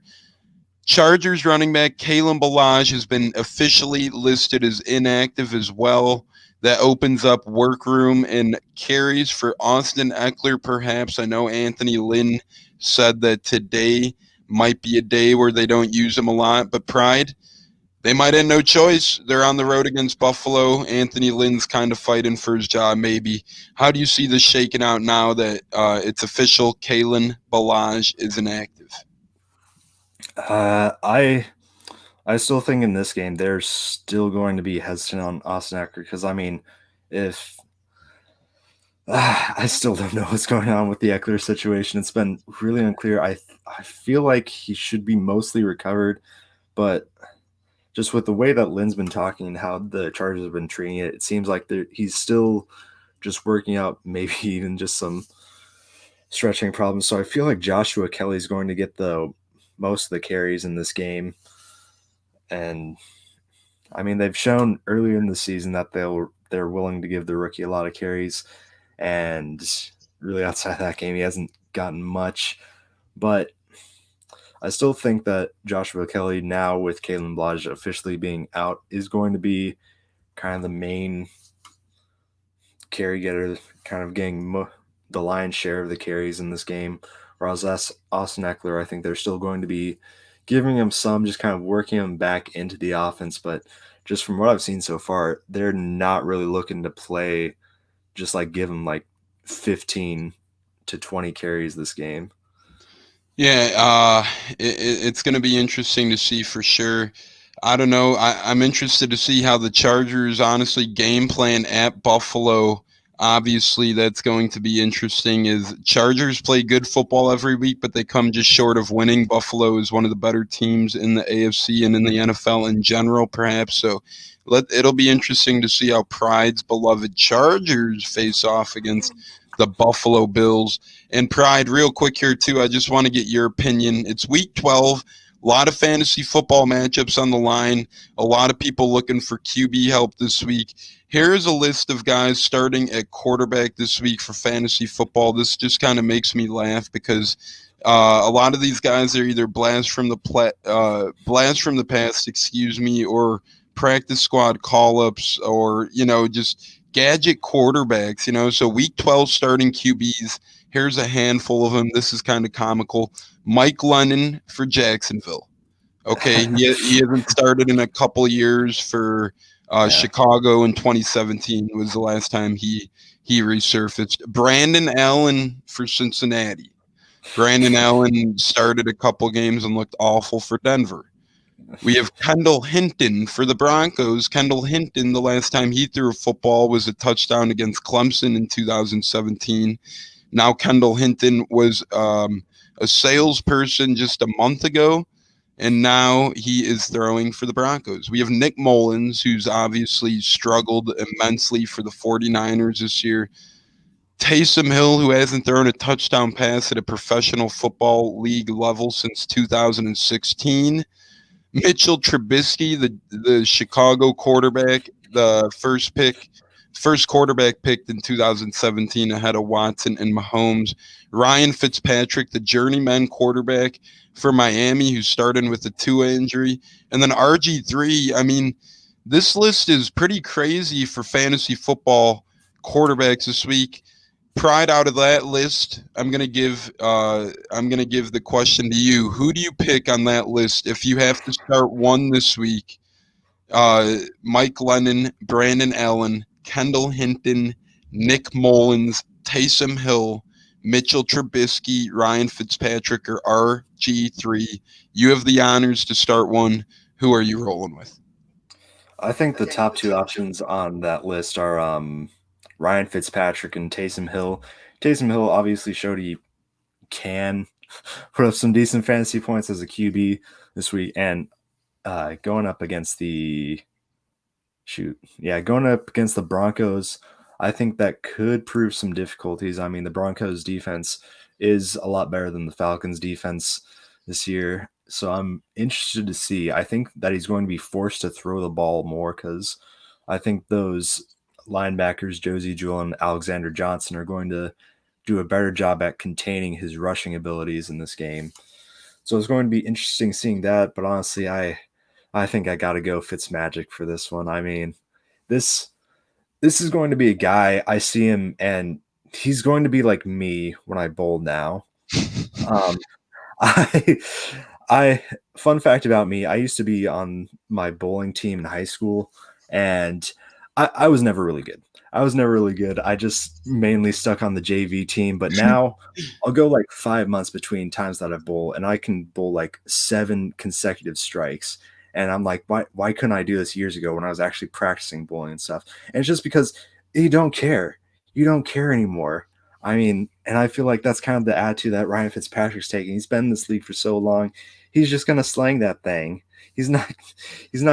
Chargers running back Kalen Ballage has been officially listed as inactive as well. That opens up workroom and carries for Austin Eckler, perhaps. I know Anthony Lynn said that today might be a day where they don't use him a lot, but Pride, they might have no choice. They're on the road against Buffalo. Anthony Lynn's kind of fighting for his job, maybe. How do you see this shaking out now that it's official? Kalen Ballage is inactive. I still think in this game they're still going to be hesitant on Austin Eckler because, I mean, if I still don't know what's going on with the Eckler situation. It's been really unclear. I feel like he should be mostly recovered, but just with the way that Lynn's been talking and how the Chargers have been treating it, it seems like he's still just working out maybe even just some stretching problems. So I feel like Joshua Kelly is going to get the most of the carries in this game. And I mean, they've shown earlier in the season that they're willing to give the rookie a lot of carries, and really outside of that game, he hasn't gotten much. But I still think that Joshua Kelly, now with Kalen Ballage officially being out, is going to be kind of the main carry getter, kind of getting the lion's share of the carries in this game. Whereas Austin Eckler, I think they're still going to be giving him some, just kind of working him back into the offense. But just from what I've seen so far, they're not really looking to play, just like give him like 15 to 20 carries this game. Yeah, it's going to be interesting to see for sure. I don't know. I'm interested to see how the Chargers honestly game plan at Buffalo. Obviously, that's going to be interesting. Is Chargers play good football every week, but they come just short of winning. Buffalo is one of the better teams in the AFC and in the NFL in general, perhaps. So it'll be interesting to see how Pride's beloved Chargers face off against the Buffalo Bills. And Pride, real quick here too, I just want to get your opinion. It's week 12. A lot of fantasy football matchups on the line. A lot of people looking for QB help this week. Here's a list of guys starting at quarterback this week for fantasy football. This just kind of makes me laugh because a lot of these guys are either blast from the past, or practice squad call-ups, or just gadget quarterbacks. So week 12 starting QBs. Here's a handful of them. This is kind of comical. Mike Lennon for Jacksonville. Okay, he hasn't started in a couple years for Chicago in 2017 was the last time he resurfaced. Brandon Allen for Cincinnati. Brandon Allen started a couple games and looked awful for Denver. We have Kendall Hinton for the Broncos. Kendall Hinton, the last time he threw a football was a touchdown against Clemson in 2017. Now Kendall Hinton was a salesperson just a month ago, and now he is throwing for the Broncos. We have Nick Mullins, who's obviously struggled immensely for the 49ers this year. Taysom Hill, who hasn't thrown a touchdown pass at a professional football league level since 2016. Mitchell Trubisky, the Chicago quarterback, the first quarterback picked in 2017 ahead of Watson and Mahomes. Ryan Fitzpatrick, the journeyman quarterback for Miami, who's starting with a Tua injury. And then RG3, I mean, this list is pretty crazy for fantasy football quarterbacks this week. Pride, out of that list, I'm gonna give the question to you. Who do you pick on that list if you have to start one this week? Mike Lennon, Brandon Allen, Kendall Hinton, Nick Mullins, Taysom Hill, Mitchell Trubisky, Ryan Fitzpatrick, or RG3. You have the honors to start one. Who are you rolling with? I think the top two options on that list are Ryan Fitzpatrick and Taysom Hill. Taysom Hill obviously showed he can put up some decent fantasy points as a QB this week, and going up against the Broncos, I think that could prove some difficulties. I mean, the Broncos defense is a lot better than the Falcons defense this year. So I'm interested to see. I think that he's going to be forced to throw the ball more because I think those linebackers, Josie Jewell and Alexander Johnson, are going to do a better job at containing his rushing abilities in this game. So it's going to be interesting seeing that. But honestly, I think I got to go Fitzmagic for this one. I mean, this is going to be a guy, I see him, and he's going to be like me when I bowl now. I fun fact about me, I used to be on my bowling team in high school, and I was never really good. I just mainly stuck on the JV team, but now I'll go like 5 months between times that I bowl, and I can bowl like 7 consecutive strikes. And I'm like, why couldn't I do this years ago when I was actually practicing bowling and stuff? And it's just because you don't care. You don't care anymore. I mean, and I feel like that's kind of the attitude that Ryan Fitzpatrick's taking. He's been in this league for so long. He's just gonna slang that thing. He's not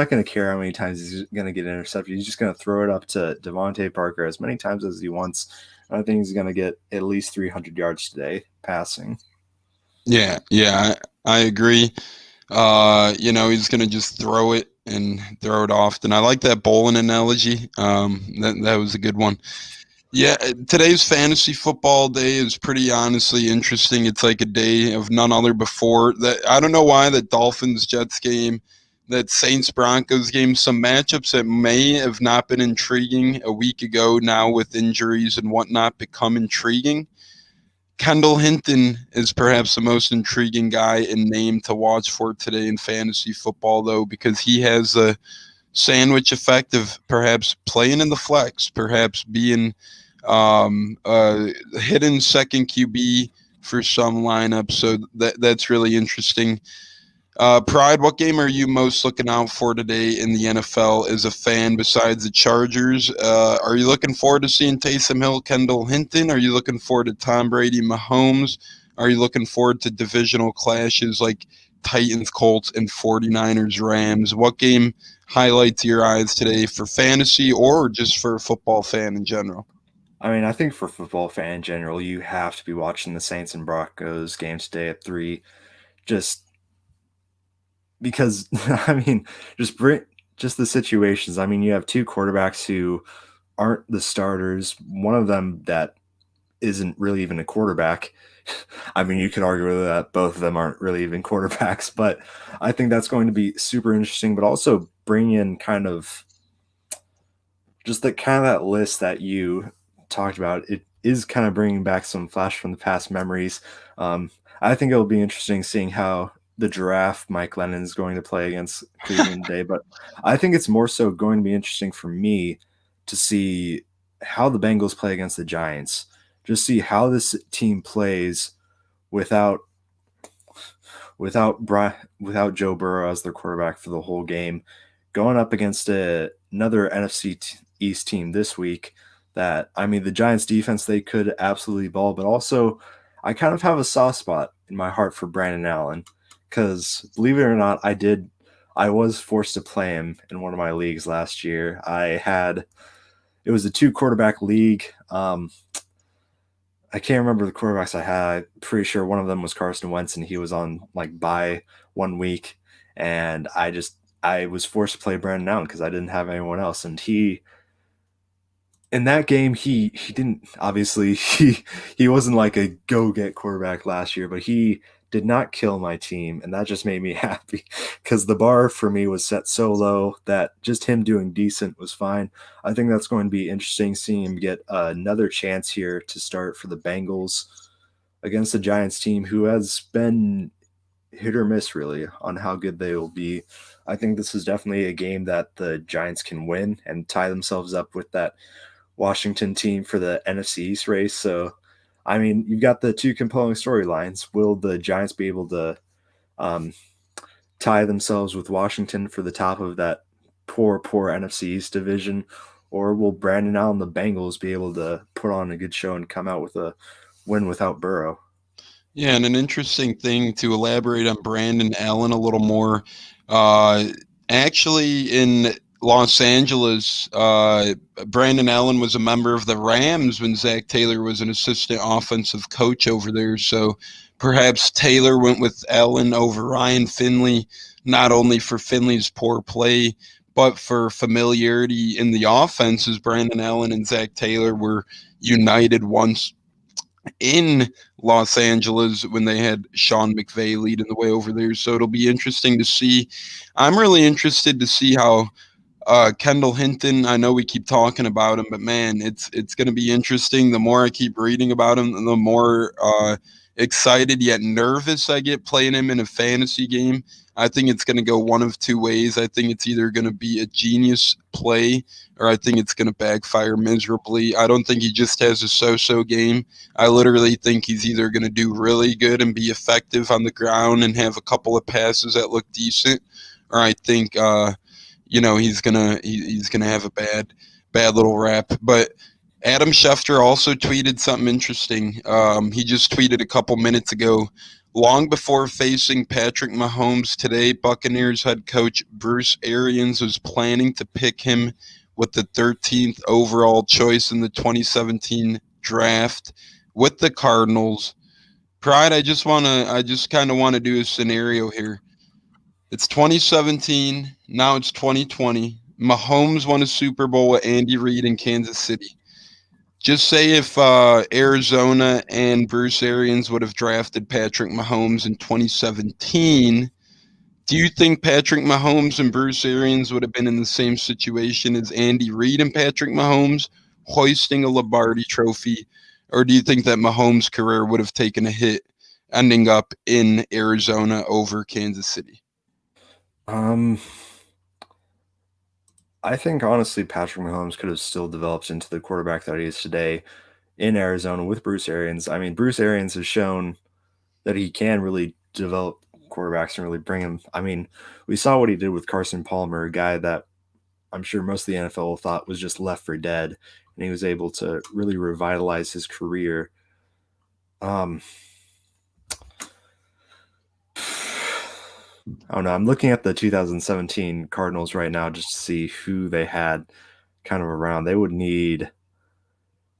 gonna care how many times he's gonna get intercepted. He's just gonna throw it up to Devontae Parker as many times as he wants. I think he's gonna get at least 300 yards today passing. Yeah, I agree. He's gonna just throw it and throw it often. I like that bowling analogy. That was a good one. Yeah, today's fantasy football day is pretty honestly interesting. It's like a day of none other before. That I don't know why that Dolphins-Jets game, that Saints-Broncos game, some matchups that may have not been intriguing a week ago now with injuries and whatnot become intriguing. Kendall Hinton is perhaps the most intriguing guy in name to watch for today in fantasy football, though, because he has a sandwich effect of perhaps playing in the flex, perhaps being a hidden second QB for some lineups. So that's really interesting. Pride, what game are you most looking out for today in the NFL as a fan besides the Chargers? Are you looking forward to seeing Taysom Hill, Kendall Hinton? Are you looking forward to Tom Brady, Mahomes? Are you looking forward to divisional clashes like Titans, Colts, and 49ers, Rams? What game highlights your eyes today for fantasy or just for a football fan in general? I mean, I think for football fan in general, you have to be watching the Saints and Broncos game today at 3. Just because, I mean, just the situations. I mean, you have 2 quarterbacks who aren't the starters. One of them that isn't really even a quarterback. I mean, you could argue that both of them aren't really even quarterbacks, but I think that's going to be super interesting, but also bring in kind of just that list that you talked about. It is kind of bringing back some flash from the past memories. I think it'll be interesting seeing how the giraffe Mike Lennon is going to play against Cleveland today, but I think it's more so going to be interesting for me to see how the Bengals play against the Giants. Just see how this team plays without Joe Burrow as their quarterback for the whole game, going up against another NFC East team this week. That, I mean, the Giants defense, they could absolutely ball, but also I kind of have a soft spot in my heart for Brandon Allen because, believe it or not, I was forced to play him in one of my leagues last year. It was a 2 quarterback league. I can't remember the quarterbacks I had. I'm pretty sure one of them was Carson Wentz, and he was on like bye 1 week, and I was forced to play Brandon Allen because I didn't have anyone else, and in that game, he didn't, obviously, he wasn't like a go-get quarterback last year, but he did not kill my team, and that just made me happy because the bar for me was set so low that just him doing decent was fine. I think that's going to be interesting seeing him get another chance here to start for the Bengals against the Giants team who has been hit or miss really on how good they will be. I think this is definitely a game that the Giants can win and tie themselves up with that Washington team for the NFC East race. So I mean, you've got the two compelling storylines. Will the Giants be able to tie themselves with Washington for the top of that poor NFC East division, or will Brandon Allen, the Bengals, be able to put on a good show and come out with a win without Burrow? Yeah, and an interesting thing to elaborate on Brandon Allen a little more. Actually, in Los Angeles, Brandon Allen was a member of the Rams when Zach Taylor was an assistant offensive coach over there. So perhaps Taylor went with Allen over Ryan Finley, not only for Finley's poor play, but for familiarity in the offense, as Brandon Allen and Zach Taylor were united once in Los Angeles when they had Sean McVay leading the way over there. So it'll be interesting to see. I'm really interested to see how Kendall Hinton, I know we keep talking about him, but man, it's going to be interesting. The more I keep reading about him, the more excited yet nervous I get playing him in a fantasy game. I think it's going to go one of two ways. I think it's either going to be a genius play or I think it's going to backfire miserably. I don't think he just has a so-so game. I literally think he's either going to do really good and be effective on the ground and have a couple of passes that look decent, or I think he's gonna have a bad little rap. But Adam Schefter also tweeted something interesting. He just tweeted a couple minutes ago. Long before facing Patrick Mahomes today, Buccaneers head coach Bruce Arians was planning to pick him with the 13th overall choice in the 2017 draft with the Cardinals. Pride, I just kind of want to do a scenario here. It's 2017, now it's 2020. Mahomes won a Super Bowl with Andy Reid in Kansas City. Just say if Arizona and Bruce Arians would have drafted Patrick Mahomes in 2017, do you think Patrick Mahomes and Bruce Arians would have been in the same situation as Andy Reid and Patrick Mahomes, hoisting a Lombardi trophy? Or do you think that Mahomes' career would have taken a hit, ending up in Arizona over Kansas City? I think honestly Patrick Mahomes could have still developed into the quarterback that he is today in Arizona with Bruce Arians. I mean, Bruce Arians has shown that he can really develop quarterbacks and really bring him. I mean, we saw what he did with Carson Palmer, a guy that I'm sure most of the NFL thought was just left for dead, and he was able to really revitalize his career. I don't know. I'm looking at the 2017 Cardinals right now just to see who they had kind of around. They would need.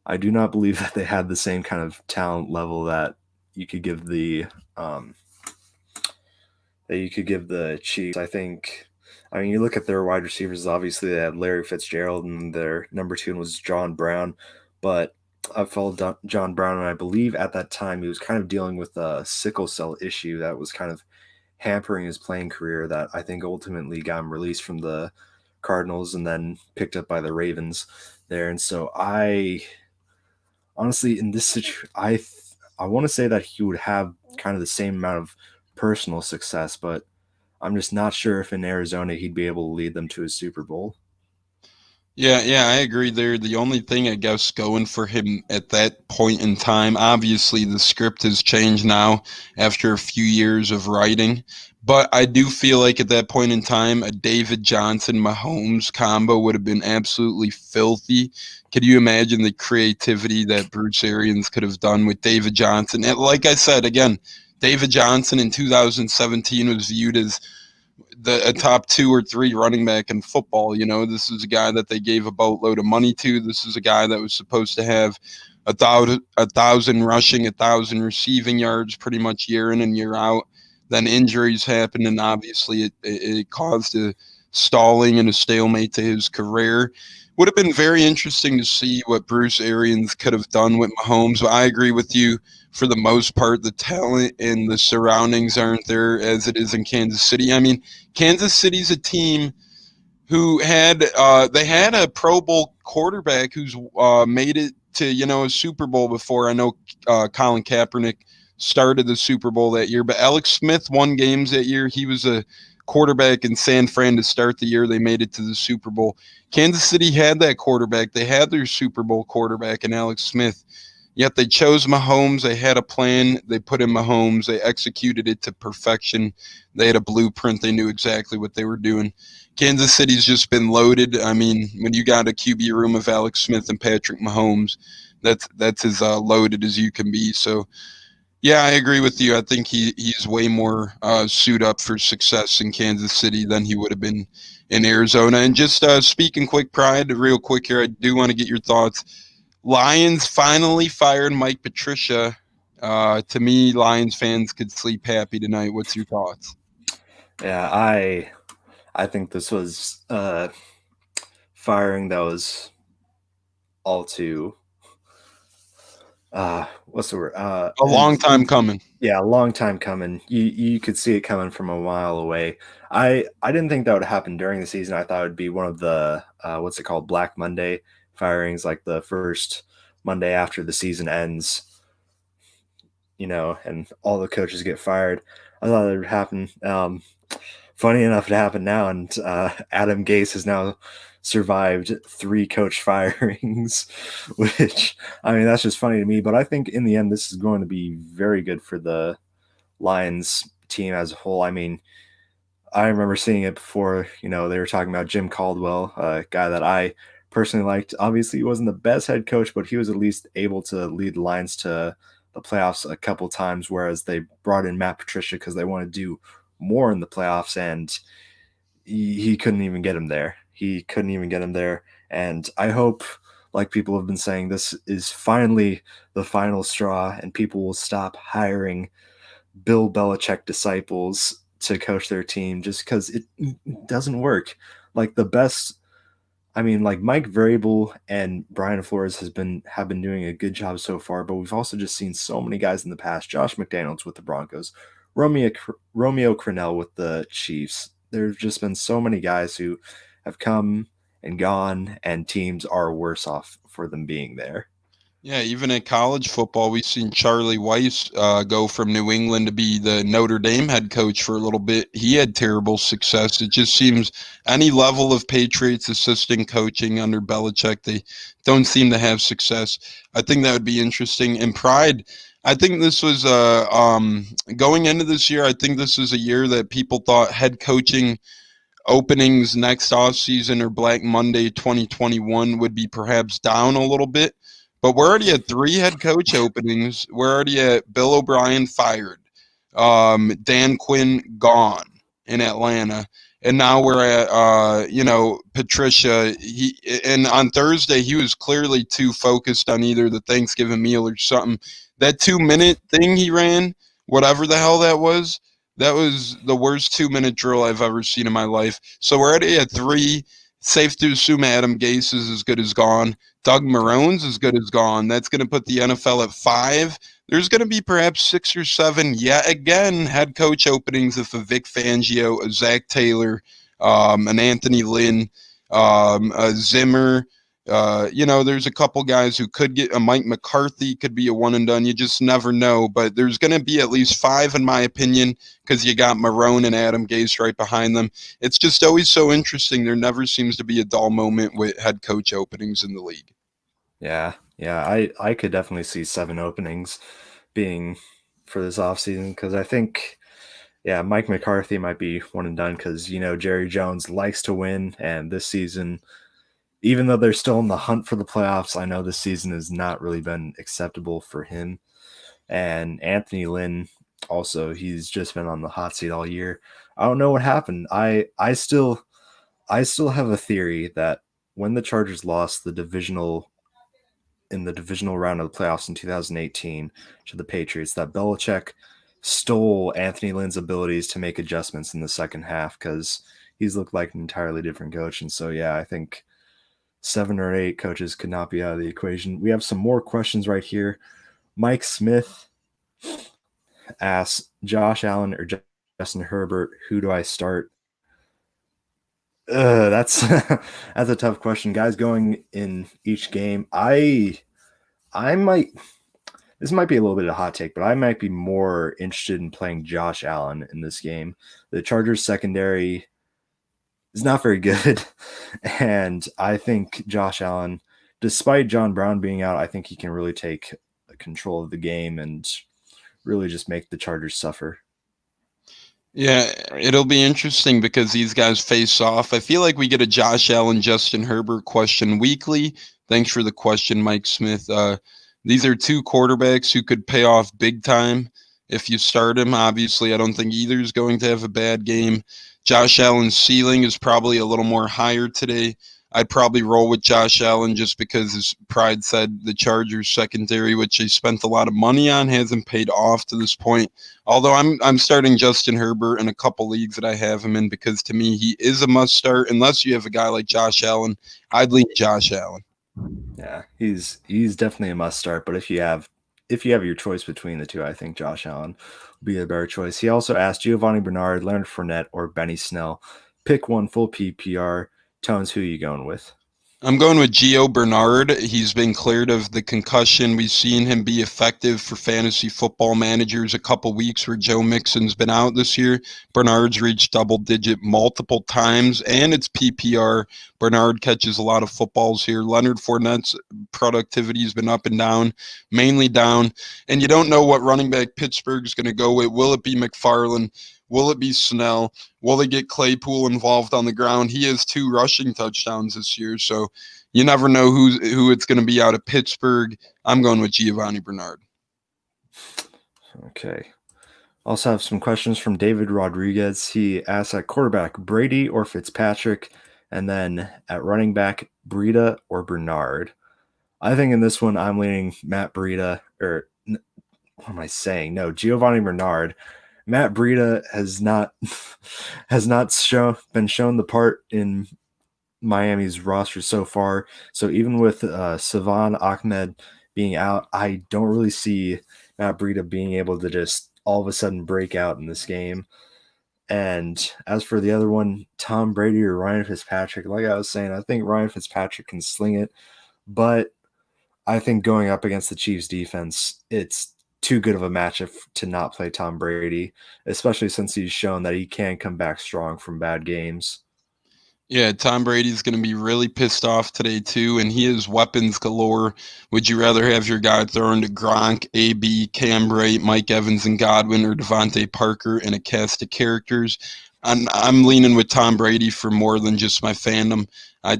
I do not believe that they had the same kind of talent level that you could give the Chiefs. I mean, you look at their wide receivers. Obviously, they had Larry Fitzgerald, and their number 2 was John Brown. But I followed John Brown, and I believe at that time he was kind of dealing with a sickle cell issue that was kind of hampering his playing career, that I think ultimately got him released from the Cardinals and then picked up by the Ravens there. And so I honestly, in this situation, I want to say that he would have kind of the same amount of personal success, but I'm just not sure if in Arizona he'd be able to lead them to a Super Bowl. Yeah, I agree there. The only thing I guess going for him at that point in time, obviously the script has changed now after a few years of writing, but I do feel like at that point in time, a David Johnson-Mahomes combo would have been absolutely filthy. Could you imagine the creativity that Bruce Arians could have done with David Johnson? And like I said, again, David Johnson in 2017 was viewed as a top 2 or 3 running back in football. This is a guy that they gave a boatload of money to. This is a guy that was supposed to have 1,000 rushing, 1,000 receiving yards pretty much year in and year out. Then injuries happened, and obviously it caused a stalling and a stalemate to his career. Would have been very interesting to see what Bruce Arians could have done with Mahomes. But I agree with you. For the most part, the talent and the surroundings aren't there as it is in Kansas City. I mean, Kansas City's a team who had a Pro Bowl quarterback who's made it to a Super Bowl before. I know Colin Kaepernick started the Super Bowl that year, but Alex Smith won games that year. He was a quarterback in San Fran to start the year they made it to the Super Bowl. Kansas City had that quarterback. They had their Super Bowl quarterback in Alex Smith. Yet they chose Mahomes. They had a plan. They put in Mahomes. They executed it to perfection. They had a blueprint. They knew exactly what they were doing. Kansas City's just been loaded. I mean, when you got a QB room of Alex Smith and Patrick Mahomes, that's as loaded as you can be. So, yeah, I agree with you. I think he's way more suited up for success in Kansas City than he would have been in Arizona. And just speaking quick, Pride, real quick here, I do want to get your thoughts. Lions finally fired Mike Patricia. To me, Lions fans could sleep happy tonight. What's your thoughts? Yeah, I think this was firing that was all too what's the word? A long time coming. Yeah, a long time coming. You could see it coming from a mile away. I didn't think that would happen during the season. I thought it would be one of the what's it called, Black Monday firings, like the first Monday after the season ends, and all the coaches get fired. I thought it would happen. Funny enough, it happened now, and Adam Gase has now survived 3 coach firings, which, I mean, that's just funny to me. But I think in the end, this is going to be very good for the Lions team as a whole. I mean, I remember seeing it before, they were talking about Jim Caldwell, a guy that I personally liked. Obviously, he wasn't the best head coach, but he was at least able to lead the Lions to the playoffs a couple times, whereas they brought in Matt Patricia because they want to do more in the playoffs, and he couldn't even get him there. And I hope, like people have been saying, this is finally the final straw, and people will stop hiring Bill Belichick disciples to coach their team just because it doesn't work. Like the best, I mean, like Mike Vrabel and Brian Flores have been doing a good job so far, but we've also just seen so many guys in the past. Josh McDaniels with the Broncos, Romeo Crennel with the Chiefs. There's just been so many guys who have come and gone, and teams are worse off for them being there. Yeah, even in college football, we've seen Charlie Weiss go from New England to be the Notre Dame head coach for a little bit. He had terrible success. It just seems any level of Patriots assistant coaching under Belichick, they don't seem to have success. I think that would be interesting. And Pride, I think this was going into this year, I think this is a year that people thought head coaching openings next offseason or Black Monday 2021 would be perhaps down a little bit. But we're already at 3 head coach openings. We're already at Bill O'Brien fired, Dan Quinn gone in Atlanta, and now we're at Patricia. And on Thursday he was clearly too focused on either the Thanksgiving meal or something. That 2-minute thing he ran, whatever the hell that was the worst 2-minute drill I've ever seen in my life. So we're already at 3. Safe to assume Adam Gase is as good as gone. Doug Marone's as good as gone. That's going to put the NFL at 5. There's going to be perhaps 6 or 7 yet again head coach openings of a Vic Fangio, a Zach Taylor, an Anthony Lynn, a Zimmer. There's a couple guys who could get a Mike McCarthy, could be a one and done. You just never know. But there's going to be at least 5, in my opinion, because you got Marone and Adam Gase right behind them. It's just always so interesting. There never seems to be a dull moment with head coach openings in the league. Yeah. I could definitely see 7 openings being for this offseason because I think, Mike McCarthy might be one and done because, Jerry Jones likes to win, and this season, even though they're still in the hunt for the playoffs, I know this season has not really been acceptable for him. And Anthony Lynn, also, he's just been on the hot seat all year. I don't know what happened. I still have a theory that when the Chargers lost in the divisional round of the playoffs in 2018 to the Patriots, that Belichick stole Anthony Lynn's abilities to make adjustments in the second half because he's looked like an entirely different coach. And so, I think 7 or 8 coaches could not be out of the equation. We have some more questions right here. Mike Smith asks, Josh Allen or Justin Herbert, who do I start? That's that's a tough question. Guys going in each game, I might, this might be a little bit of a hot take, but I might be more interested in playing Josh Allen in this game. The Chargers secondary is not very good. And I think Josh Allen, despite John Brown being out, I think he can really take control of the game and really just make the Chargers suffer. Yeah, it'll be interesting because these guys face off. I feel like we get a Josh Allen, Justin Herbert question weekly. Thanks for the question, Mike Smith. These are two quarterbacks who could pay off big time if you start him. Obviously, I don't think either is going to have a bad game. Josh Allen's ceiling is probably a little more higher today. I'd probably roll with Josh Allen just because his pride said the Chargers secondary, which they spent a lot of money on, hasn't paid off to this point. Although I'm starting Justin Herbert in a couple leagues that I have him in because to me he is a must start. Unless you have a guy like Josh Allen, I'd lean Josh Allen. Yeah, he's definitely a must start. But if you have your choice between the two, I think Josh Allen will be a better choice. He also asked Giovanni Bernard, Leonard Fournette, or Benny Snell. Pick one full PPR. Tones, who are you going with? I'm going with Gio Bernard. He's been cleared of the concussion. We've seen him be effective for fantasy football managers a couple weeks where Joe Mixon's been out this year. Bernard's reached double digit multiple times, and it's PPR. Bernard catches a lot of footballs here. Leonard Fournette's productivity has been up and down, mainly down. And you don't know what running back Pittsburgh's going to go with. Will it be McFarland? Will it be Snell? Will they get Claypool involved on the ground? He has 2 rushing touchdowns this year, so you never know who it's going to be out of Pittsburgh. I'm going with Giovanni Bernard. Okay. Also have some questions from David Rodriguez. He asks at quarterback, Brady or Fitzpatrick, and then at running back, Breida or Bernard. I think in this one, I'm leaning Matt Breida, or what am I saying? No, Giovanni Bernard. Matt Breida has not been shown the part in Miami's roster so far. So even with Salvon Ahmed being out, I don't really see Matt Breida being able to just all of a sudden break out in this game. And as for the other one, Tom Brady or Ryan Fitzpatrick, like I was saying, I think Ryan Fitzpatrick can sling it. But I think going up against the Chiefs defense, it's too good of a matchup to not play Tom Brady, especially since he's shown that he can come back strong from bad games. Yeah, Tom Brady's going to be really pissed off today, too, and he has weapons galore. Would you rather have your guy throwing to Gronk, AB, Cam Wright, Mike Evans, and Godwin, or Devontae Parker and a cast of characters? I'm leaning with Tom Brady for more than just my fandom.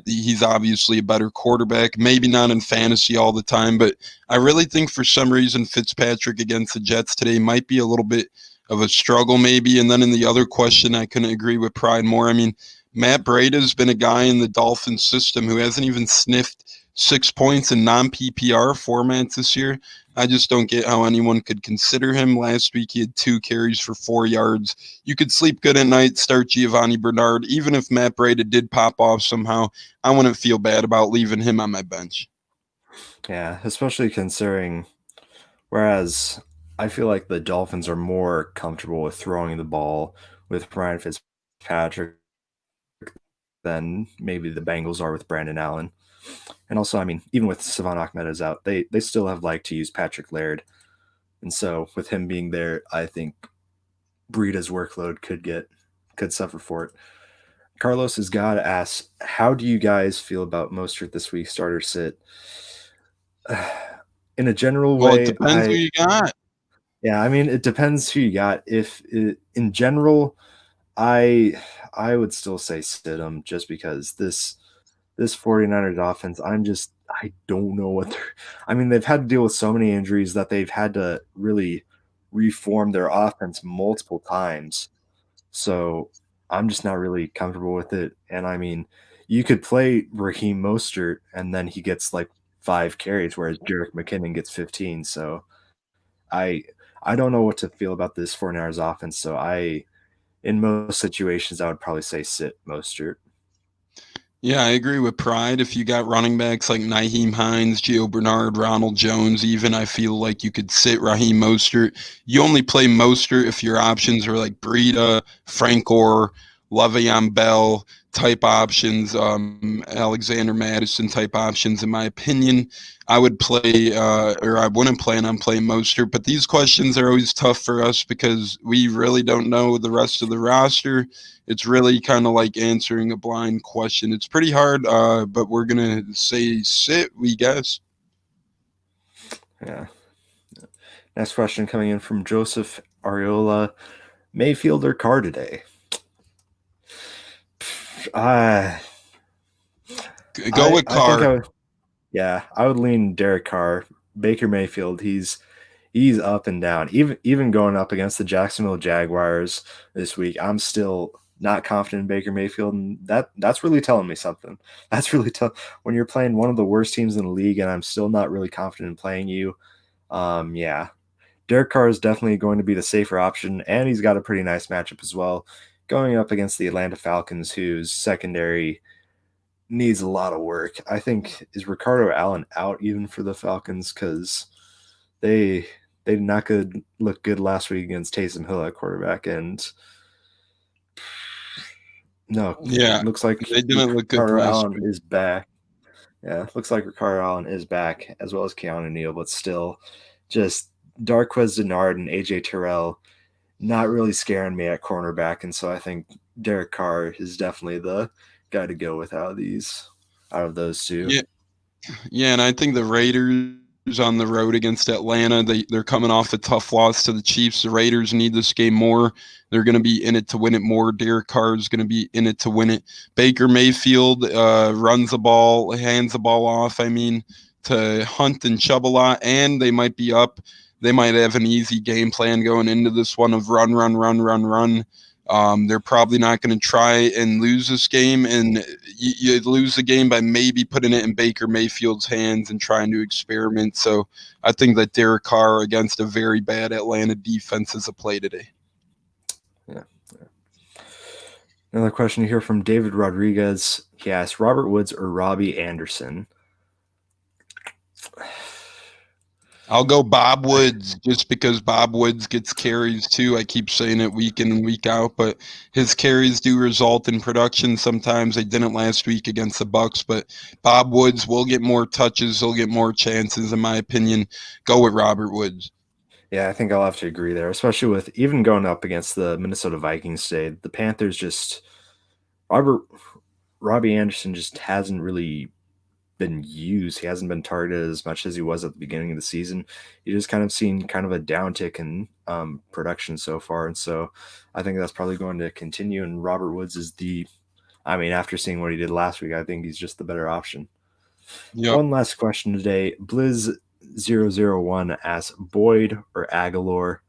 He's obviously a better quarterback, maybe not in fantasy all the time, but I really think for some reason Fitzpatrick against the Jets today might be a little bit of a struggle maybe. And then in the other question, I couldn't agree with Pride more. I mean, Matt Breida's been a guy in the Dolphins system who hasn't even sniffed 6 points in non-PPR formats this year. I just don't get how anyone could consider him. Last week he had 2 carries for 4 yards. You could sleep good at night, start Giovanni Bernard. Even if Matt Breida did pop off somehow, I wouldn't feel bad about leaving him on my bench. Yeah, especially considering, whereas I feel like the Dolphins are more comfortable with throwing the ball with Ryan Fitzpatrick than maybe the Bengals are with Brandon Allen. And also, I mean, even with Salvon Ahmed is out, they still have liked to use Patrick Laird. And so with him being there, I think Breida's workload could suffer for it. Carlos has got to ask, how do you guys feel about Mostert this week, starter sit? In a general way, it depends who you got. Yeah, I mean, it depends who you got. In general, I would still say sit him just because this 49ers offense, I don't know what they've had to deal with so many injuries that they've had to really reform their offense multiple times. So I'm just not really comfortable with it. And I mean, you could play Raheem Mostert and then he gets like 5 carries, whereas Jerick McKinnon gets 15. So I don't know what to feel about this 49ers offense. So in most situations, I would probably say sit Mostert. Yeah, I agree with Pride. If you got running backs like Nyheim Hines, Gio Bernard, Ronald Jones, even, I feel like you could sit Raheem Mostert. You only play Mostert if your options are like Breida, Frank Gore, Le'Veon Bell type options, Alexander Madison type options. In my opinion, I would play, or I wouldn't plan on playing Mostert. But these questions are always tough for us because we really don't know the rest of the roster. It's really kind of like answering a blind question. It's pretty hard, but we're going to say sit, we guess. Yeah. Next question coming in from Joseph Ariola. Mayfield or Carr today? Go with Carr. I would lean Derek Carr. Baker Mayfield, he's up and down. Even going up against the Jacksonville Jaguars this week, I'm still not confident in Baker Mayfield, and that's really telling me something. That's really when you're playing one of the worst teams in the league, and I'm still not really confident in playing you. Derek Carr is definitely going to be the safer option, and he's got a pretty nice matchup as well, going up against the Atlanta Falcons, whose secondary needs a lot of work. I think, is Ricardo Allen out even for the Falcons? Because they did not look good last week against Taysom Hill at quarterback, and looks like they didn't look good. Ricardo Allen is back. Yeah, looks like Ricardo Allen is back, as well as Keanu Neal, but still, just Darqueze Dennard and AJ Terrell not really scaring me at cornerback, and so I think Derek Carr is definitely the guy to go with out of those two. Yeah, and I think the Raiders on the road against Atlanta, they're coming off a tough loss to the Chiefs. The Raiders need this game more. They're going to be in it to win it more. Derek Carr is going to be in it to win it. Baker Mayfield runs the ball, hands the ball off, to Hunt and Chubb a lot, and they might be up. They might have an easy game plan going into this one of run. They're probably not going to try and lose this game, and you lose the game by maybe putting it in Baker Mayfield's hands and trying to experiment. So I think that Derek Carr against a very bad Atlanta defense is a play today. Yeah. Another question here from David Rodriguez. He asked, Robert Woods or Robbie Anderson? I'll go Bob Woods just because Bob Woods gets carries too. I keep saying it week in and week out, but his carries do result in production. Sometimes they didn't last week against the Bucks, but Bob Woods will get more touches. He'll get more chances, in my opinion. Go with Robert Woods. Yeah, I think I'll have to agree there, especially with even going up against the Minnesota Vikings today. The Panthers Robbie Anderson just hasn't really been used. He hasn't been targeted as much as he was at the beginning of the season. You just kind of seen kind of a downtick in production so far, and so I think that's probably going to continue. And Robert Woods is after seeing what he did last week, I think he's just the better option. Yep. One last question today. Blizz001 asks, Boyd or Aguilar?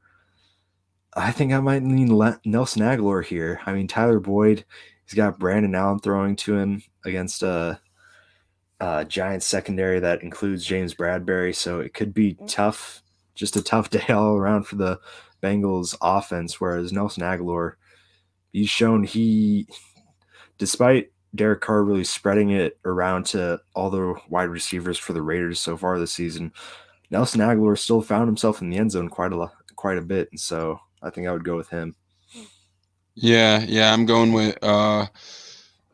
I think I might lean Nelson Aguilar here. Tyler Boyd, he's got Brandon Allen throwing to him against Giants secondary that includes James Bradbury, so it could be tough, just a tough day all around for the Bengals offense, whereas Nelson Aguilar, he's shown despite Derek Carr really spreading it around to all the wide receivers for the Raiders so far this season, Nelson Aguilar still found himself in the end zone quite a bit, and so I think I would go with him. Yeah, I'm going with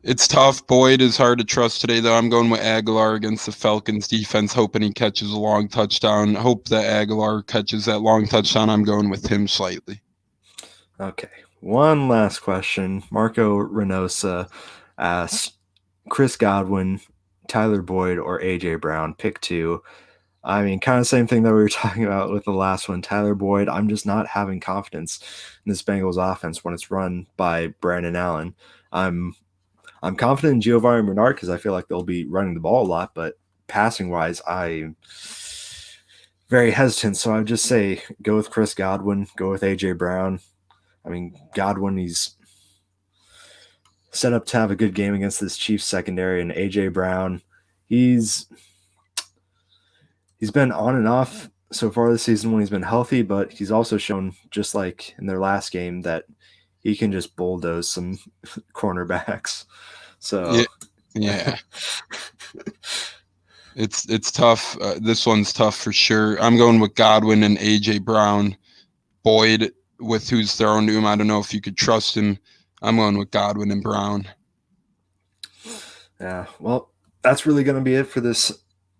it's tough. Boyd is hard to trust today, though. I'm going with Aguilar against the Falcons defense, hoping he catches a long touchdown. Hope that Aguilar catches that long touchdown. I'm going with him slightly. Okay. One last question. Marco Reynosa asks, Chris Godwin, Tyler Boyd, or A.J. Brown? Pick two. Kind of same thing that we were talking about with the last one. Tyler Boyd, I'm just not having confidence in this Bengals offense when it's run by Brandon Allen. I'm confident in Giovanni Bernard because I feel like they'll be running the ball a lot, but passing-wise, I'm very hesitant. So I would just say go with Chris Godwin, go with A.J. Brown. Godwin, he's set up to have a good game against this Chiefs secondary, and A.J. Brown, he's been on and off so far this season when he's been healthy, but he's also shown, just like in their last game, that he can just bulldoze some cornerbacks. So yeah. It's tough. This one's tough for sure. I'm going with Godwin and A.J. Brown. Boyd, with who's thrown to him, I don't know if you could trust him. I'm going with Godwin and Brown. Yeah, well, that's really going to be it for this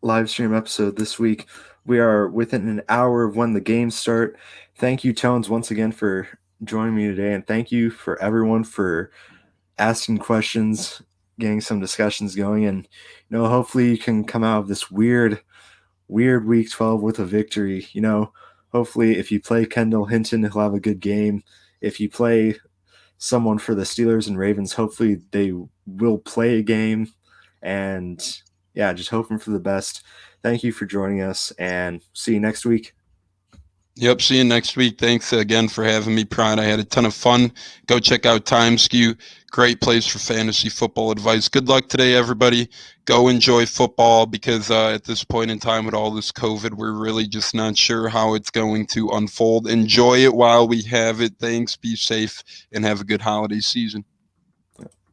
live stream episode this week. We are within an hour of when the games start. Thank you, Tones, once again for joining me today, and thank you for everyone for asking questions, getting some discussions going, and hopefully you can come out of this weird week 12 with a victory. hopefully if you play Kendall Hinton, he'll have a good game. If you play someone for the Steelers and Ravens, hopefully they will play a game. And yeah, just hoping for the best. Thank you for joining us, and see you next week. Yep, see you next week. Thanks again for having me, Pride. I had a ton of fun. Go check out TimeSkew. Great place for fantasy football advice. Good luck today, everybody. Go enjoy football, because at this point in time with all this COVID, we're really just not sure how it's going to unfold. Enjoy it while we have it. Thanks, be safe, and have a good holiday season.